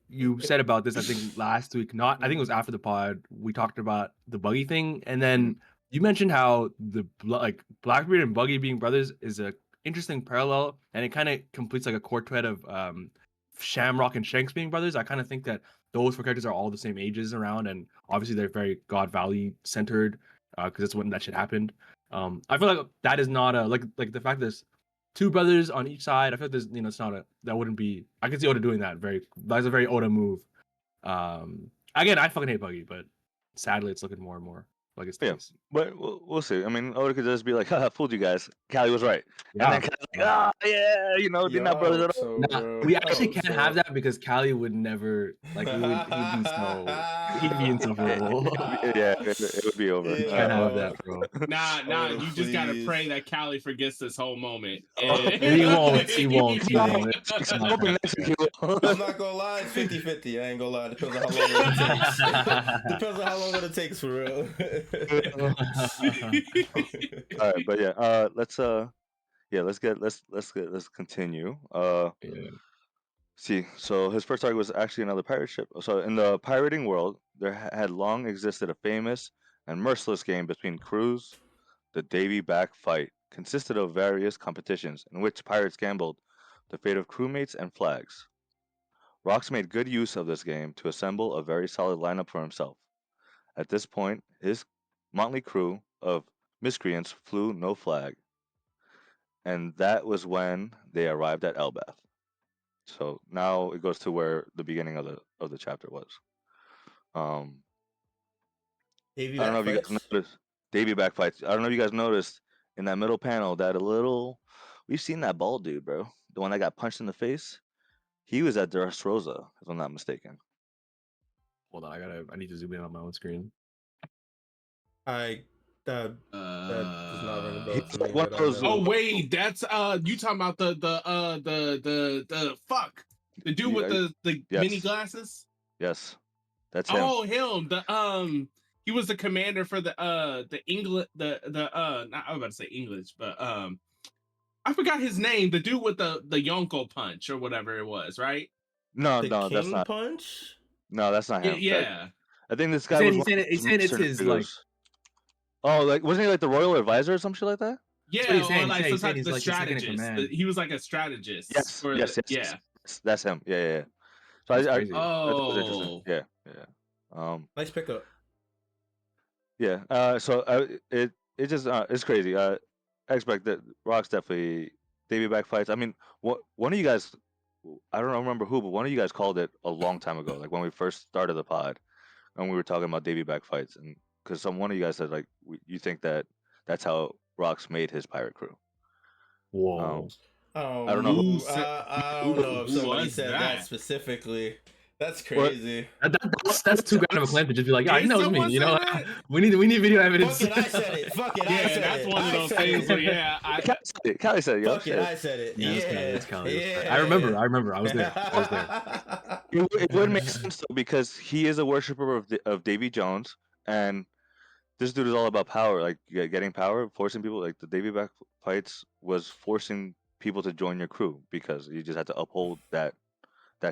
you said about this, I think last week, I think it was after the pod, we talked about the Buggy thing, and then you mentioned how like Blackbeard and Buggy being brothers is a interesting parallel, and it kind of completes like a quartet of Shamrock and Shanks being brothers. I kind of think that those four characters are all the same ages around, and obviously they're very God Valley centered, because that's when that shit happened. I feel like that is not a like the fact that there's two brothers on each side. I feel like there's it's not that wouldn't be. I can see Oda doing that. That's a very Oda move. Again, I fucking hate Buggy, but sadly it's looking more and more like it's the Yeah. case. But we'll see. I mean, Oda could just be like, haha, fooled you guys. Callie was right. Yeah. And then Callie's like, yeah, they're not brothers at all. So, Nah, bro, we actually I can't hope have so. that because Callie would never like he'd be insufferable. Yeah, it would be over. Yeah. Can't have that, bro. Nah, Oh, you just gotta please. pray that Callie forgets this whole moment. He won't. He won't. I'm hoping next week he will. I'm not gonna lie, it's 50-50. I ain't gonna lie. Depends on how long it takes. Depends on how long it takes, for real. All right, but yeah, let's continue. Yeah. See, so his first target was actually another pirate ship. So in the pirating world, there had long existed a famous and merciless game between crews. The Davy Back fight consisted of various competitions in which pirates gambled the fate of crewmates and flags. Rocks made good use of this game to assemble a very solid lineup for himself. At this point, his motley crew of miscreants flew no flag, and that was when they arrived at Elbath. So now it goes to where the beginning of the chapter was. I don't know if you guys noticed Davy back fights. I don't know if you guys noticed in that middle panel that we've seen that bald dude, bro. The one that got punched in the face. He was at Dressrosa, if I'm not mistaken. Hold on, I need to zoom in on my own screen. That does not ring a bell He's to like me. one but of those- I never- Oh wait, that's you talking about the fuck, the dude with the Yes. mini glasses? Yes, that's him. Oh, him. He was the commander for the England not I was about to say English, but I forgot his name. The dude with the Yonko punch or whatever it was, right? No, The that's King not. Punch? No, that's not him. Yeah. I think this guy was. He's saying it's his like. Oh, like wasn't he like the royal advisor or some shit like that? Yeah, what he's or saying. like He's saying sometimes he's the like his second in strategist. command. He was like a strategist. Yes, for yes, the, yes, yeah. yes, that's him. Yeah. So That's I crazy. that was interesting. Oh, Yeah. Nice pickup. Yeah. So it just it's crazy. I expect that Rock's definitely Davey back fights. I mean, one of you guys, I don't remember who, but one of you guys called it a long time ago, like when we first started the pod, and we were talking about Davey back fights, and because one of you guys said like you think that that's how Rock's made his pirate crew. Whoa. I don't know who. I don't know if who somebody was said that that? specifically. That's crazy. That's too grand of a claim to just be like, yeah, I Did know it's me. someone You know, say that? we need video evidence. Fuck it, I said it. Fuck it, I Yeah, said that's it. one of I those said things it. where yeah, Callie said it, yo. Fuck it, I said it. Yeah, Yeah, it's Cali. yeah. I remember. I was there. It would make sense though because he is a worshiper of Davy Jones, and this dude is all about power, like getting power, forcing people. Like the Davy back fights was forcing people to join your crew because you just had to uphold that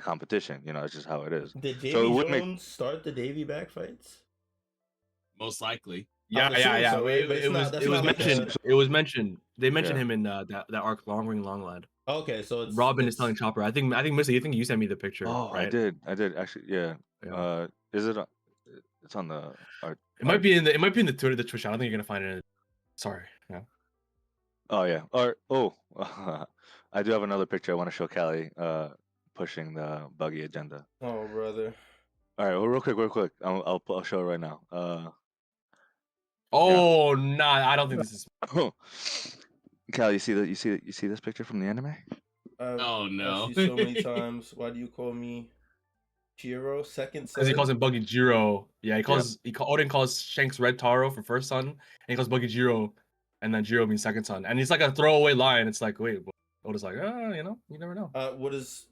competition. You know, it's just how it is. Did So it Davy would make Jones start the Davy back fights? most likely. I'm assuming so, right? But It was like mentioned. It was mentioned. They mentioned Yeah. him in that arc, Long Ring Long Lad. Okay, so it's Robin is telling Chopper. I think Missy, you think you sent me the picture. Oh, right? I did actually. Yeah. Is it? It's on the. It might be in the Twitter, the Twitch. I don't think you're gonna find it. Sorry. Yeah. Oh yeah. I do have another picture I want to show Callie. Pushing the buggy agenda. Oh brother. All right. Well, real quick. I'll show it right now. Oh nah, I don't think this is. Cal, you see this picture from the anime? Oh no! I've seen so many times. Why do you call me Jiro second son? Because he calls him Buggy Jiro. Yeah, Odin calls Shanks Red Taro for first son, and he calls Buggy Jiro, and then Jiro means second son. And it's like a throwaway line. It's like, wait, Oda's like, you never know. What is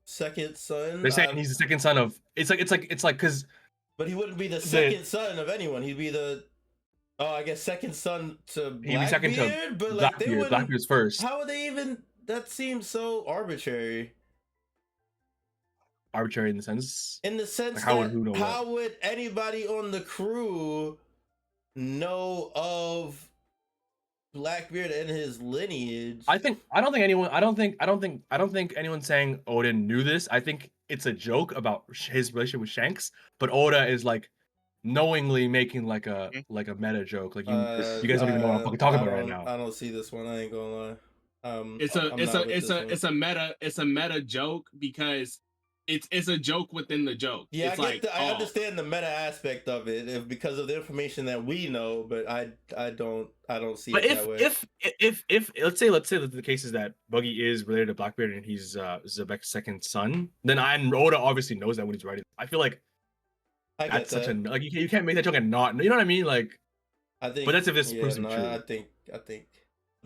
second son? They're saying he's the second son of. It's like because. But he wouldn't be the second son of anyone. He'd be the. Oh, I guess second son to Blackbeard, but like they wouldn't. Blackbeard's first. How would they even? That seems so arbitrary. Arbitrary in the sense. In the sense like that how would anybody on the crew know of Blackbeard and his lineage? I don't think anyone saying Odin knew this. I think it's a joke about his relationship with Shanks, but Oda is like knowingly making like a meta joke. Like you guys don't even know what I'm fucking talking about right now. I don't see this one. I ain't gonna lie. It's a meta joke because it's a joke within the joke. Yeah, it's I understand the meta aspect of it because of the information that we know, but I don't see it that way. If let's say that the case is that Buggy is related to Blackbeard and he's Zebek's second son, then Oda obviously knows that when he's writing. I feel like that's such a like you can't make that joke and not, you know what I mean? Like I think, but that's if this proves true. I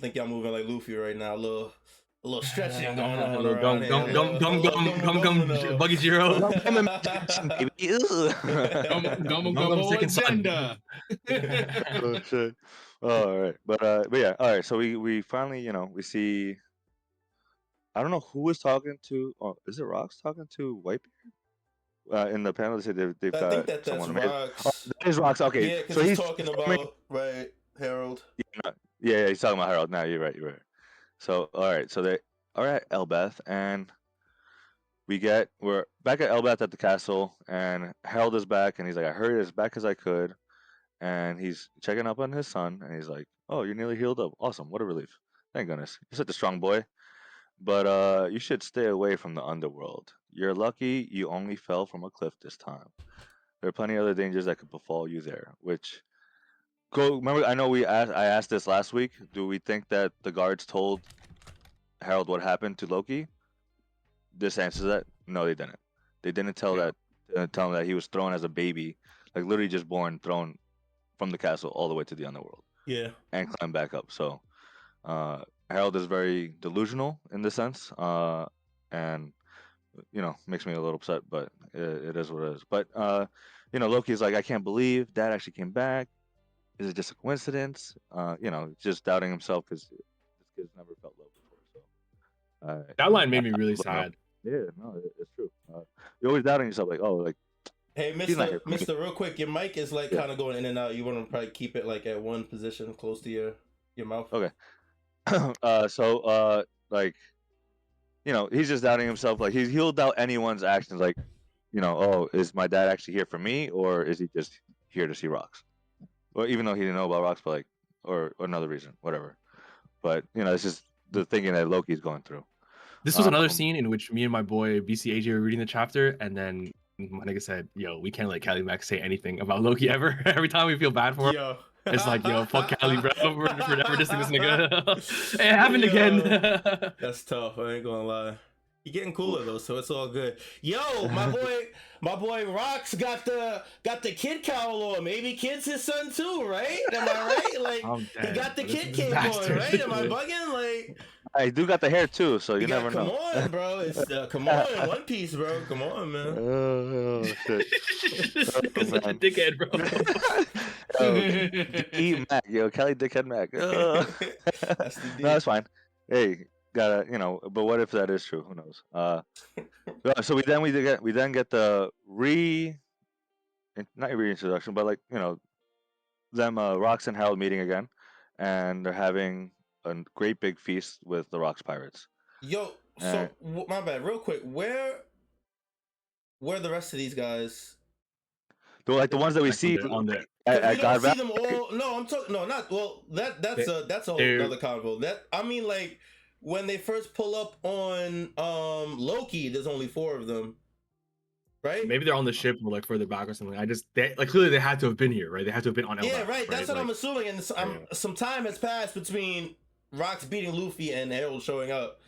think y'all moving like Luffy right now. A little stretching going on. Gum, Buggy Jiro. Gum second son. Oh shit. All right, but yeah, all right. So we finally, we see. I don't know who was talking to. Oh, is it Rocks talking to Whitebeard? In the panel, they said they've got. I think that's Rocks. Oh, that is Rocks. Okay, Yeah, because so he's talking about Harald. Yeah, he's talking about Harald. Now you're right. So all right, so they are at Elbeth, and we're back at Elbeth at the castle, and Harald is back, and he's like, I hurried as back as I could, and he's checking up on his son, and he's like, oh, you're nearly healed up. Awesome, what a relief. Thank goodness. You're such a strong boy. But you should stay away from the underworld. You're lucky you only fell from a cliff this time. There are plenty of other dangers that could befall you there, which remember, I know I asked this last week. Do we think that the guards told Harald what happened to Loki? This answers that. No, they didn't. They didn't tell him that he was thrown as a baby, like literally just born, thrown from the castle all the way to the underworld. Yeah. And climbed back up. So Harald is very delusional in this sense, and makes me a little upset, but it is what it is. But Loki's like, I can't believe Dad actually came back. Is it just a coincidence? Just doubting himself because this kid's never felt love before. So that line made me really sad. Yeah, no, it's true. You're always doubting yourself, like, oh, like Hey, He's not here for me. Mister, real quick, your mic is like Yeah. kind of going in and out. You want to probably keep it like at one position, close to your mouth. Okay. Like, he's just doubting himself. Like he'll doubt anyone's actions. Like, oh, is my dad actually here for me, or is he just here to see rocks? Well, even though he didn't know about rocks, but like, or another reason, whatever. But it's just the thinking that Loki's going through. This was another scene in which me and my boy BCAJ were reading the chapter, and then my nigga said, "Yo, we can't let Cali Max say anything about Loki ever. Every time we feel bad for him, Yo. it's like, yo, fuck Cali, bro, for never dissing this nigga." It happened again. That's tough. I ain't gonna lie. He getting cooler though, so it's all good. Yo, my boy Rox got the kid cowl on. Maybe Kid's his son too, right? Am I right? Like he got the kid cape on, right? Am I bugging? Like I do got the hair too, so you never know. Come on, bro. It's come on, One Piece, bro. Come on, man. Oh shit! He's such a dickhead, bro. E Mac, yo, Kelly Dickhead Mac. That's the deal. No, that's fine. Hey, gotta, but what if that is true? Who knows? So we then get the not reintroduction, but like them Rox and Harald meeting again, and they're having a great big feast with the Rocks pirates. Yo, so my bad. Real quick, where are the rest of these guys? They're like the ones that we see on there. We don't see them all. No, I'm talking. No, not well. That's a whole other convo. That I mean, like when they first pull up on Loki, there's only 4 of them, right? Maybe they're on the ship or like further back or something. Clearly they had to have been here, right? They had to have been on. Yeah, right. That's what I'm assuming. And some time has passed between Rox beating Luffy and Harald showing up.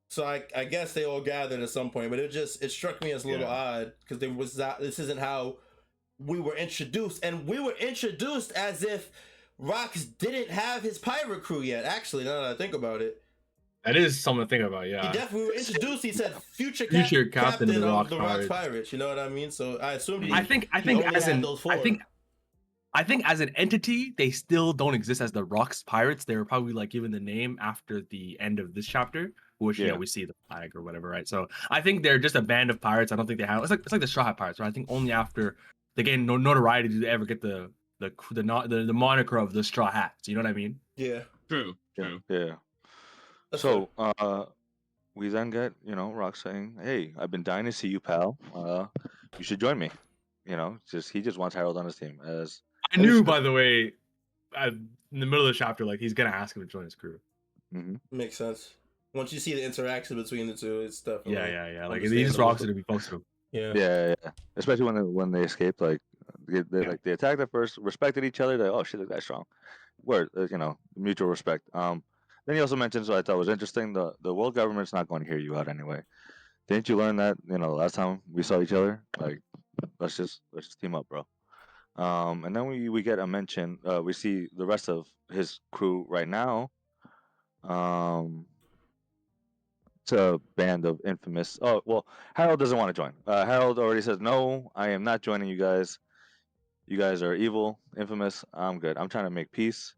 So I guess they all gathered at some point, but it struck me as a little odd because this isn't how we were introduced, and we were introduced as if Rox didn't have his pirate crew yet. Actually, now that I think about it, that is something to think about. Yeah, he definitely were introduced. He said future captain of the Rocks Pirates. You know what I mean? So I assume. I think as an entity, they still don't exist as the Rocks Pirates. They were probably like given the name after the end of this chapter, which we see the flag or whatever, right? So I think they're just a band of pirates. I don't think they have. It's like the Straw Hat Pirates, right? I think only after they gain notoriety do they ever get the moniker of the Straw Hats. You know what I mean? Yeah. True. Yeah. So we then get Rock saying, "Hey, I've been dying to see you, pal. You should join me." He just wants Harald on his team. I knew, by the way, in the middle of the chapter, like he's gonna ask him to join his crew. Mm-hmm. Makes sense. Once you see the interaction between the two, it's definitely Like these rocks are to be close to him. Yeah. Especially when they escaped, like they attacked at first, respected each other. Like, oh shit, this guy's strong. Word, mutual respect. Then he also mentions what I thought was interesting: the world government's not going to hear you out anyway. Didn't you learn that the last time we saw each other? Like, let's just team up, bro. And then we get a mention. We see the rest of his crew right now. It's a band of infamous. Oh well, Harald doesn't want to join. Harald already says no. I am not joining you guys. You guys are evil, infamous. I'm good. I'm trying to make peace.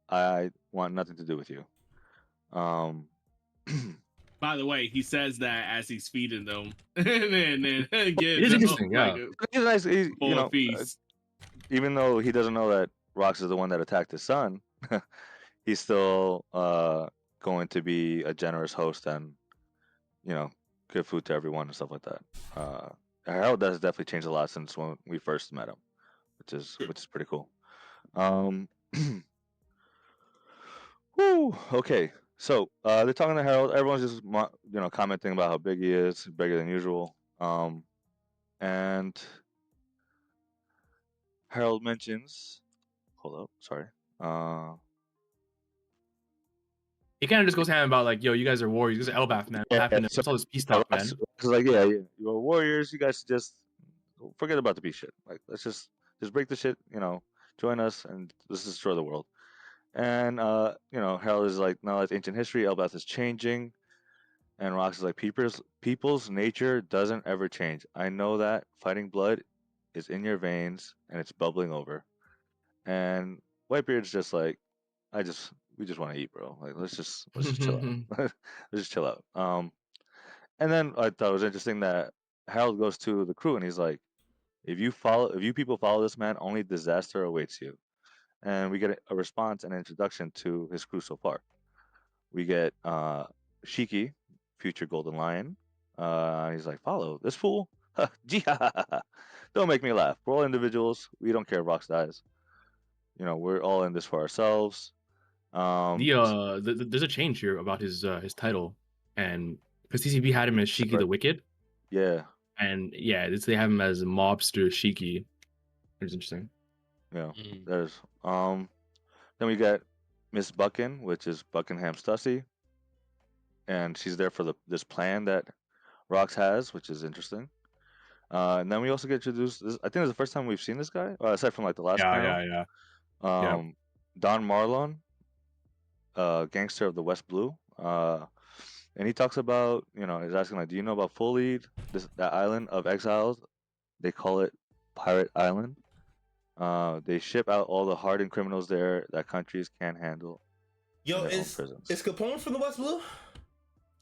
I want nothing to do with you. By the way, he says that as he's feeding them, and then it is interesting. Yeah, he's nice. Feast. Even though he doesn't know that Rox is the one that attacked his son, he's still going to be a generous host and give food to everyone and stuff like that. Harold has definitely changed a lot since when we first met him, which is pretty cool. Woo, okay, so they're talking to Harold. Everyone's just commenting about how big he is, bigger than usual. And Harold mentions, hold up, sorry. He kind of just goes ham about like, yo, you guys are warriors. You guys are Elbaf, man. What happened? It's all this peace talk, man. It's like, yeah, you're warriors. You guys just forget about the peace shit. Like, let's just break the shit. Join us and let's destroy the world. And Harold is like, now it's ancient history. Elbaf is changing, and Rox is like, people's nature doesn't ever change. I know that fighting blood is in your veins and it's bubbling over. And Whitebeard's just like, we just want to eat, bro. Like, let's just chill out. Let's just chill out. And then I thought it was interesting that Harold goes to the crew and he's like, If you people follow this man, only disaster awaits you. And we get a response and introduction to his crew so far. We get Shiki, future Golden Lion. He's like, follow this fool. Don't make me laugh. We're all individuals. We don't care if Rocks dies. You know, we're all in this for ourselves. There's a change here about his title, and because TCB had him as Shiki the Wicked, Yeah, and yeah, they have him as mobster Shiki. It's interesting. yeah. There's then we got Miss Buckin, which is Buckingham Stussy, and she's there for this plan that Rocks has, which is interesting. And then we also get introduced. I think it's the first time we've seen this guy, aside from like the last panel. Yeah. Don Marlon, gangster of the West Blue, and he talks about, he's asking like, do you know about Full Lead, that island of exiles? They call it Pirate Island. They ship out all the hardened criminals there that countries can't handle. Yo, in their own is prisons. Capone from the West Blue?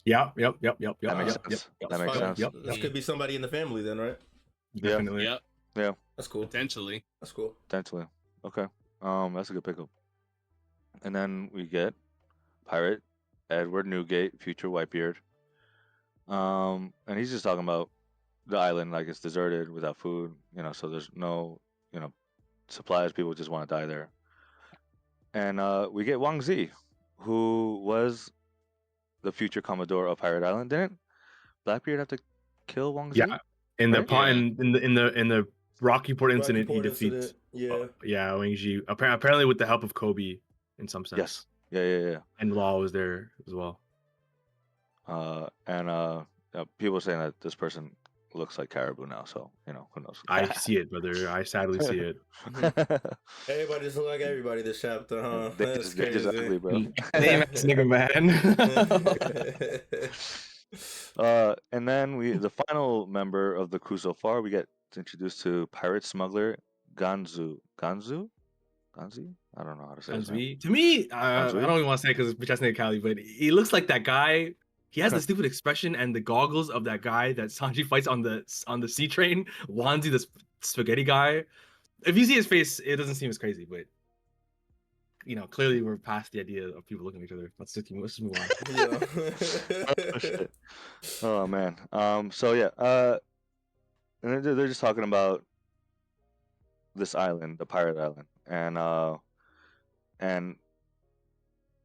Yep. That makes sense. That makes sense. Yep. This could be somebody in the family then, right? Definitely. Yep. Yeah. That's cool. Potentially. That's cool. Potentially. Okay. That's a good pickup. And then we get Pirate Edward Newgate, future Whitebeard. And he's just talking about the island, like it's deserted without food, so there's no, supplies. People just want to die there. And we get Wang Zi, who was the future Commodore of Pirate Island. Didn't Blackbeard have to kill Wang Zi? Yeah. In the right? in the Rocky Port incident, Rocky Port he defeats. incident, yeah, Wang Zi. Apparently, with the help of Kobe, in some sense. Yes. Yeah. And Law was there as well. And people are saying that this person looks like Caribou now, so who knows? I see it, brother. I sadly see it. Everybody just look like everybody this chapter, huh? That's They're just crazy. ugly, bro. Name ass nigga, man. And then the final member of the crew so far, we get introduced to pirate smuggler Ganzu. Ganzi? I don't know how to say his name. To me, I don't even want to say it because it's bitch ass nigga Cali, but he looks like that guy. He has the stupid expression and the goggles of that guy that Sanji fights on the sea train. Wanzi, the spaghetti guy. If you see his face, it doesn't seem as crazy, but clearly we're past the idea of people looking at each other. Let's just move on. Oh, shit. Oh man. So yeah. And they're just talking about this island, the pirate island, and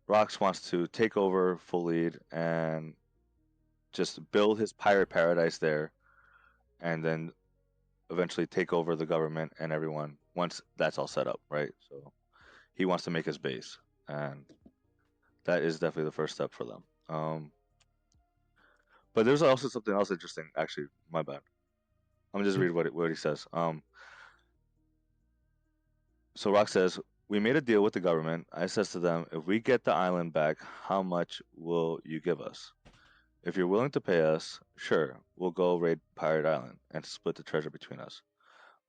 Rox wants to take over Full Lead and just build his pirate paradise there, and then eventually take over the government and everyone once that's all set up, right? So he wants to make his base, and that is definitely the first step for them. But there's also something else interesting. Actually, my bad. I'm gonna just read what he says. So Rock says, we made a deal with the government. I says to them, if we get the island back, how much will you give us? If you're willing to pay us, sure, we'll go raid Pirate Island and split the treasure between us.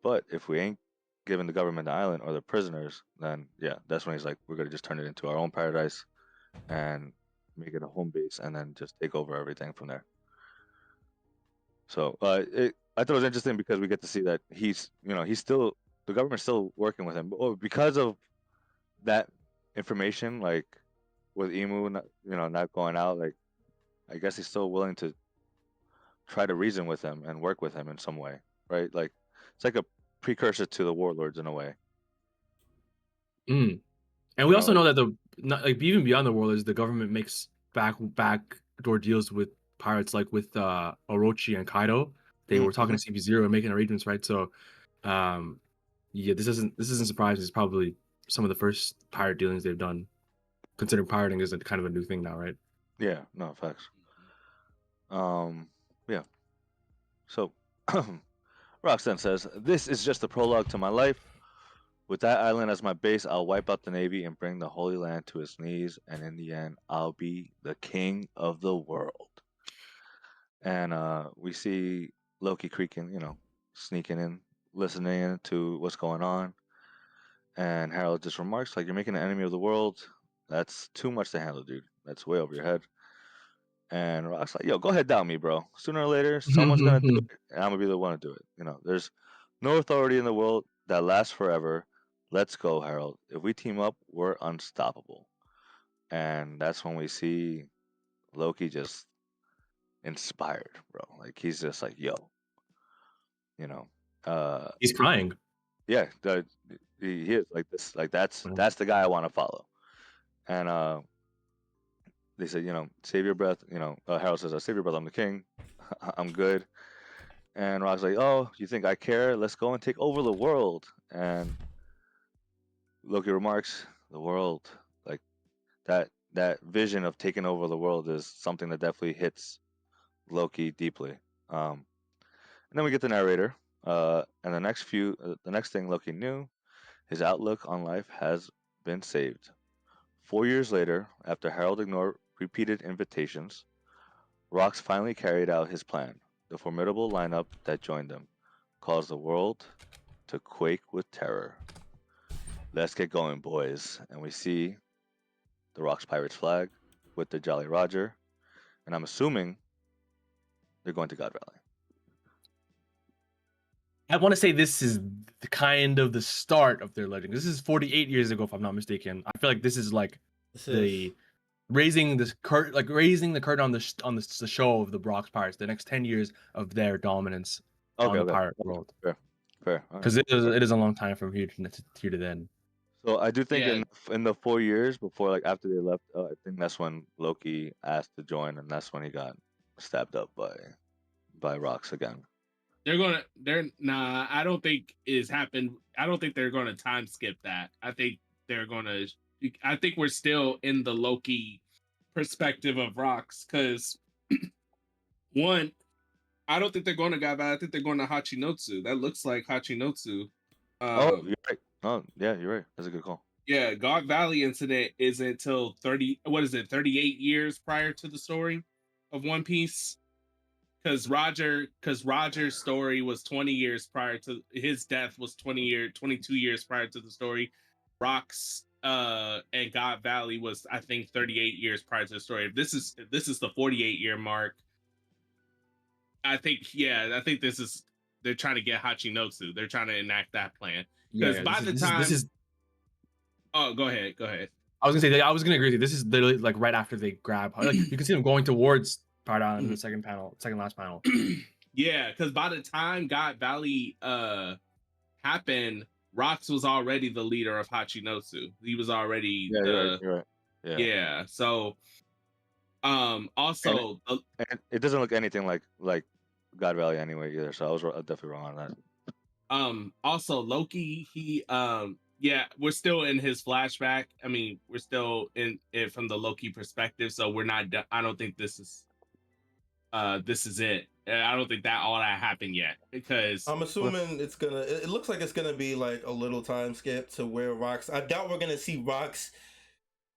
But if we ain't giving the government the island or the prisoners, then yeah, that's when he's like, we're gonna just turn it into our own paradise and make it a home base and then just take over everything from there. So I thought it was interesting because we get to see that he's still, the government's still working with him, because of that information, like with Emu, not going out. Like, I guess he's still willing to try to reason with him and work with him in some way, right? Like, it's like a precursor to the warlords in a way. And we also know that even beyond the warlords, the government makes backdoor deals with pirates, like with Orochi and Kaido. They were talking to CP0 and making arrangements, right? So, yeah, this isn't surprising. It's probably some of the first pirate dealings they've done, considering pirating is kind of a new thing now, right? Yeah, no, facts. Yeah. So, Roxanne says, this is just the prologue to my life. With that island as my base, I'll wipe out the Navy and bring the Holy Land to its knees, and in the end, I'll be the king of the world. And we see Loki creaking, sneaking in, listening in to what's going on. And Harald just remarks, like, you're making an enemy of the world. That's too much to handle, dude. That's way over your head. And Rock's like, yo, go ahead down me, bro. Sooner or later, someone's going to do it, and I'm going to be the one to do it. There's No authority in the world that lasts forever. Let's go, Harold. If we team up, we're unstoppable. And that's when we see Loki just inspired, bro. Like he's just like, yo, you know. He's crying. Yeah, he is like this. Like Mhm. that's the guy I want to follow. And they said, save your breath. Harold says, save your breath. I'm the king. I'm good. And Rock's like, oh, you think I care? Let's go and take over the world. And Loki remarks, the world, like that vision of taking over the world is something that definitely hits Loki deeply. And then we get the narrator. And the next thing Loki knew, his outlook on life has been saved. 4 years later, after Harold ignored repeated invitations, Rox finally carried out his plan. The formidable lineup that joined them caused the world to quake with terror. Let's get going, boys. And we see the Rox Pirates flag with the Jolly Roger. And I'm assuming they're going to God Valley. I want to say this is kind of the start of their legend. This is 48 years ago, if I'm not mistaken. I feel like this is like raising the curtain on the show of the Brox Pirates. The next 10 years of their dominance on the pirate world. Fair. Because it is a long time from here to then. So I do think Yeah. in the 4 years before, like after they left, I think that's when Loki asked to join, and that's when he got stabbed up by Rox again. I don't think it's happened. I don't think they're gonna time skip that. I think we're still in the Loki perspective of Rocks, because one, I don't think they're going to Gaba. I think they're going to Hachinotsu. That looks like Hachinotsu. You're right. Oh, yeah, you're right. That's a good call. Yeah, God Valley incident is until 38 years prior to the story of One Piece. Because Roger's story was 20 years prior to his death, was 22 years prior to the story. Rocks and God Valley was, I think, 38 years prior to the story. If this is the 48-year mark, I think they're trying to get Hachinotsu. They're trying to enact that plan. Because this is oh, go ahead. I was gonna say, I was gonna agree with you. This is literally like right after they grab, like you can see them going towards Pardon in the second last panel. Yeah, because by the time God Valley happened, Rox was already the leader of Hachinotsu. He was already you're right. Yeah. So also and it doesn't look anything like God Valley anyway either. So I was definitely wrong on that. Also Loki, he yeah, we're still in his flashback. I mean, we're still in it from the Loki perspective, so we're not I don't think this is it. I don't think that all that happened yet, because I'm assuming it looks like it's gonna be like a little time skip to where Rox. I doubt we're gonna see Rox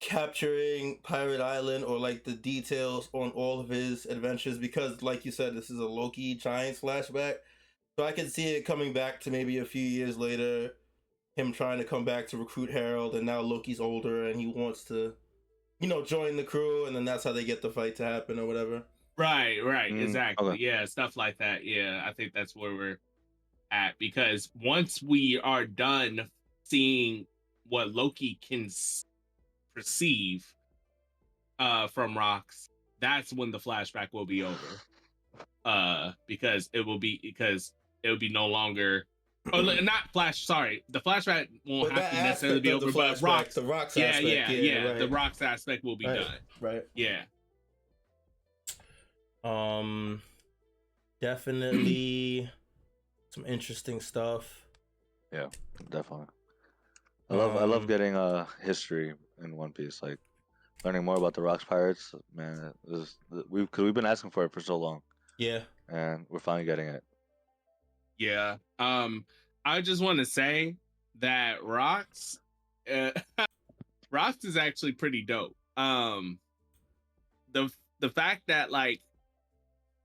capturing Pirate Island or like the details on all of his adventures, because like you said, this is a Loki Giants flashback. So I can see it coming back to maybe a few years later, him trying to come back to recruit Harold, and now Loki's older and he wants to, join the crew, and then that's how they get the fight to happen or whatever. Right, exactly. Okay. Yeah, stuff like that. Yeah, I think that's where we're at, because once we are done seeing what Loki can perceive from Rox, that's when the flashback will be over. Because it will be no longer. Oh, not flash. Sorry, the flashback won't have to necessarily be over. But Rox, the Rox yeah, aspect, right. The Rox Rox aspect will be done. Right. Yeah. Definitely some interesting stuff. Yeah, definitely. I love getting history in One Piece, like learning more about the Rox Pirates. Man, we've been asking for it for so long. Yeah, and we're finally getting it. Yeah. I just want to say that Rox is actually pretty dope. The fact that like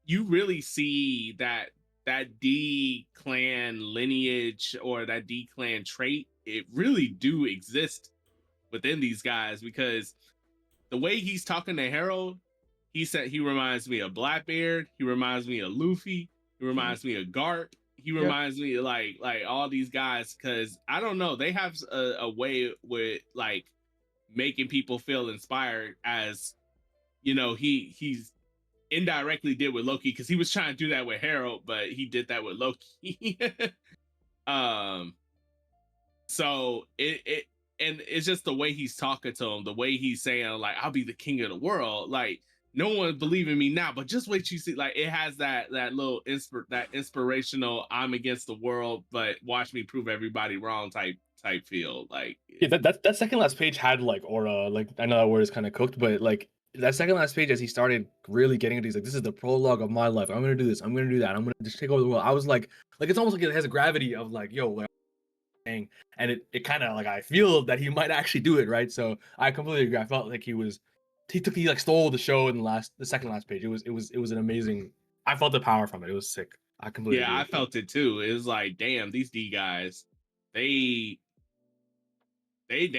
you really see that D clan lineage or that D clan trait, it really do exist within these guys, because the way he's talking to Harold, he said he reminds me of Blackbeard, he reminds me of Luffy, he reminds me of Garp. he reminds me of, like all these guys, because I don't know, they have a way with like making people feel inspired, as you know, he's indirectly did with Loki, because he was trying to do that with Harald, but he did that with Loki. um so it and it's just the way he's talking to him, the way he's saying like, I'll be the king of the world, like no one believe in me now, but just wait you see, like it has that little inspirational, I'm against the world but watch me prove everybody wrong type feel. Like Yeah, that second last page had like aura. Like I know that word is kind of cooked, but like that second last page, as he started really getting into, he's like, "This is the prologue of my life. I'm gonna do this. I'm gonna do that. I'm gonna just take over the world." I was like it's almost like it has a gravity of like, yo, like, and it kind of like I feel that he might actually do it, right? So I completely agree. I felt like he like stole the show in the second last page. It was an amazing. I felt the power from it. It was sick. I completely agree I with you. felt it too. It was like, damn, these D guys, they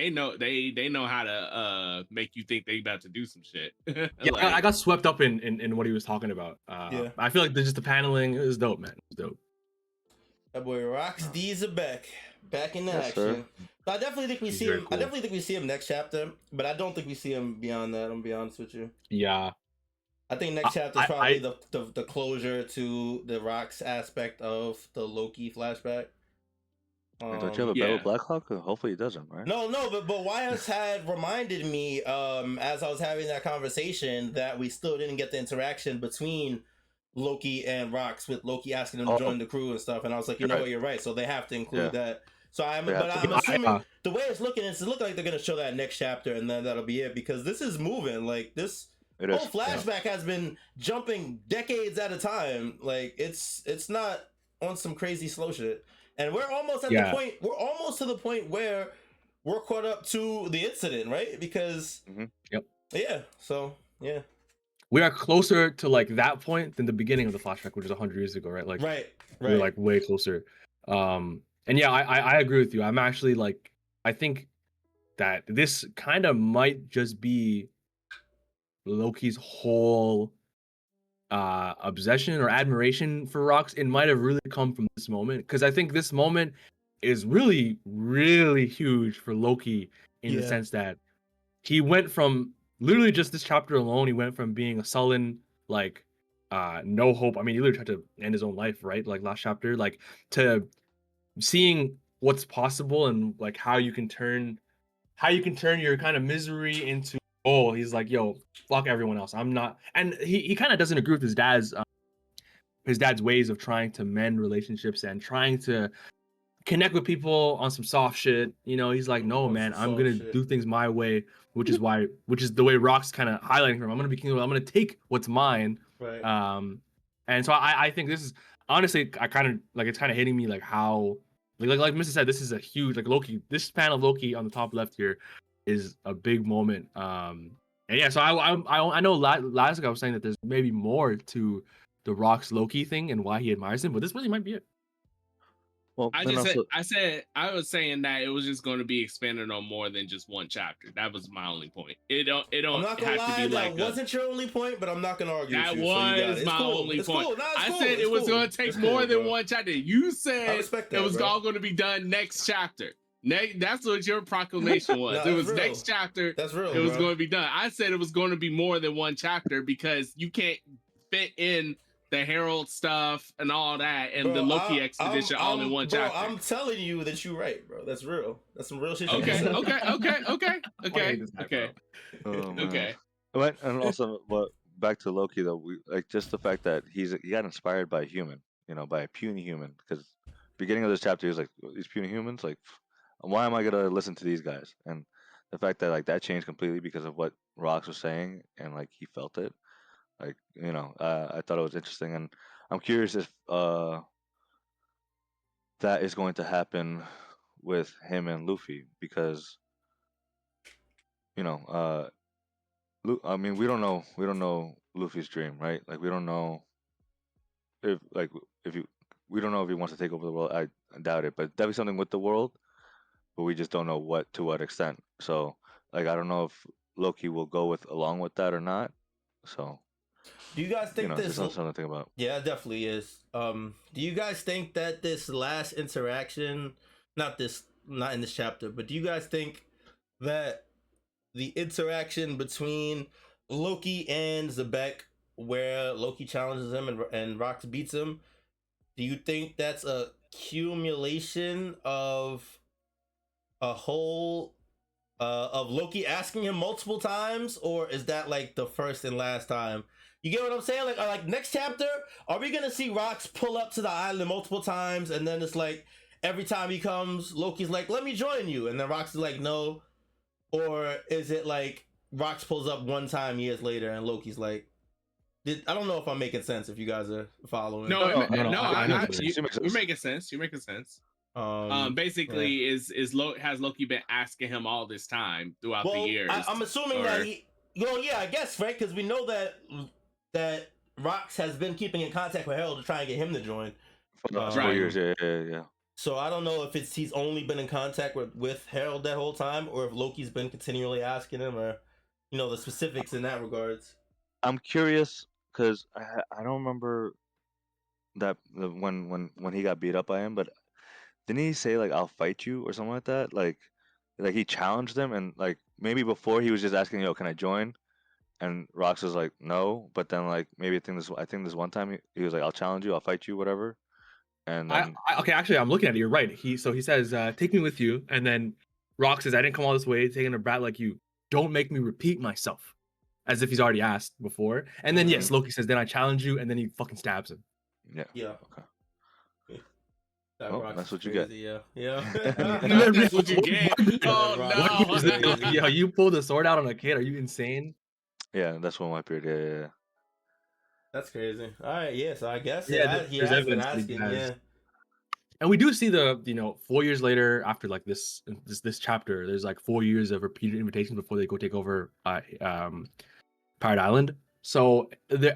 know how to make you think they about to do some shit. Yeah, Like, I got swept up in what he was talking about. Yeah. I feel like just the paneling is dope, man. It was dope. That boy Rocks D's are back in Yes, action. sir. So I definitely think we He's see very him. I cool. definitely think we see him next chapter, but I don't think we see him beyond that. I'm gonna be honest with you. Yeah, I think next chapter is I probably the closure to the Rocks aspect of the Loki flashback. Don't you have a bet with yeah. Blackhawk? Hopefully he doesn't, right? No, but Wyas had reminded me as I was having that conversation that we still didn't get the interaction between Loki and Rocks, with Loki asking him to join the crew and stuff, and I was like, you know what, you're right. So they have to include that. So I'm assuming the way it's looking is, it looks like they're gonna show that next chapter, and then that'll be it, because this is moving. Like this whole flashback has been jumping decades at a time. Like it's not on some crazy slow shit. And we're almost at the point. We're almost to the point where we're caught up to the incident, right? Because yeah. So yeah, we are closer to like that point than the beginning of the flashback, which is 100 years ago, right? Like we're like way closer. And yeah, I agree with you. I'm actually like, I think that this kind of might just be Loki's whole obsession or admiration for Rocks. It might have really come from this moment, because I think this moment is really, really huge for Loki in the sense that he went from literally just this chapter alone, he went from being a sullen, like no hope. I mean, he literally tried to end his own life, right? Like last chapter, like to seeing what's possible and like how you can turn your kind of misery into, oh, he's like, yo, fuck everyone else. I'm not. And he kind of doesn't agree with his dad's ways of trying to mend relationships and trying to connect with people on some soft shit. You know, he's like, no, man, I'm gonna do things my way, which is the way Rock's kind of highlighting from. I'm gonna be king. I'm gonna take what's mine. Right. And so I think this is honestly, I kind of like, it's kind of hitting me like how like Mr. said, this is a huge, like, Loki. This panel of Loki on the top left here is a big moment. And yeah, so I know last week I was saying that there's maybe more to the Rock's Loki thing and why he admires him, but this really might be it. Well, I was saying that it was just going to be expanded on more than just one chapter. That was my only point. It don't I'm not gonna have lie, to be that like wasn't your only point, but I'm not gonna argue that with you. was my only point. I said it was going to take more than one chapter. You said it was all going to be done next chapter. That's what your proclamation was. It was next chapter. That's real. It was going to be done. I said it was going to be more than one chapter, because you can't fit in the Harald stuff and all that and the Loki expedition all in one chapter. I'm telling you that you're right, bro. That's real. That's some real shit. Okay. But and also, back to Loki though, we like just the fact that he got inspired by a human, by a puny human. Because beginning of this chapter, he was like, these puny humans, like, why am I gonna listen to these guys? And the fact that like that changed completely because of what Rox was saying, and like he felt it. Like, I thought it was interesting, and I'm curious if that is going to happen with him and Luffy, because I mean, we don't know Luffy's dream, right? Like, we don't know if we don't know if he wants to take over the world. I doubt it, but definitely something with the world, but we just don't know to what extent. So, like, I don't know if Loki will go along with that or not. So, Do you guys think There's this? also something to think about. Yeah, it definitely is. Do you guys think that this last interaction, not in this chapter, but do you guys think that the interaction between Loki and Zebek, where Loki challenges him and Rox beats him, do you think that's a accumulation of a whole of Loki asking him multiple times, or is that like the first and last time? You get what I'm saying? Like next chapter, are we gonna see Rox pull up to the island multiple times, and then it's like every time he comes, Loki's like, "Let me join you," and then Rox is like, "No," or is it like Rox pulls up one time years later, and Loki's like, I don't know if I'm making sense. If you guys are following, No, No, no, I know what you mean. you're making sense. You're making sense. Basically, has Loki been asking him all this time throughout the years? I'm assuming that he. Well, yeah, I guess, right? Because we know that Rox has been keeping in contact with Harald to try and get him to join. For the last 4 years, yeah. So I don't know if he's only been in contact with Harald that whole time, or if Loki's been continually asking him, or the specifics in that regards. I'm curious because I don't remember that when he got beat up by him, but didn't he say like I'll fight you or something like that? Like he challenged them, and like maybe before he was just asking, "Yo, can I join?" And Rox was like, "No," but then like maybe I think this one time he was like, "I'll challenge you, I'll fight you, whatever." And then okay, actually, I'm looking at it. You're right. He says, "Take me with you," and then Rock says, "I didn't come all this way taking a brat like you. Don't make me repeat myself," as if he's already asked before. And then yes, Loki says, "Then I challenge you," and then he fucking stabs him. Yeah. Okay. That that's what you crazy, get. Yeah. That's what you get. Oh no! Yo, you pulled a sword out on a kid? Are you insane? Yeah, that's one Whitebeard. Yeah. That's crazy. All right, yeah. So I guess he there's has been evidence that he asking, has. yeah. And we do see the 4 years later after like this chapter, there's like 4 years of repeated invitations before they go take over Pirate Island. So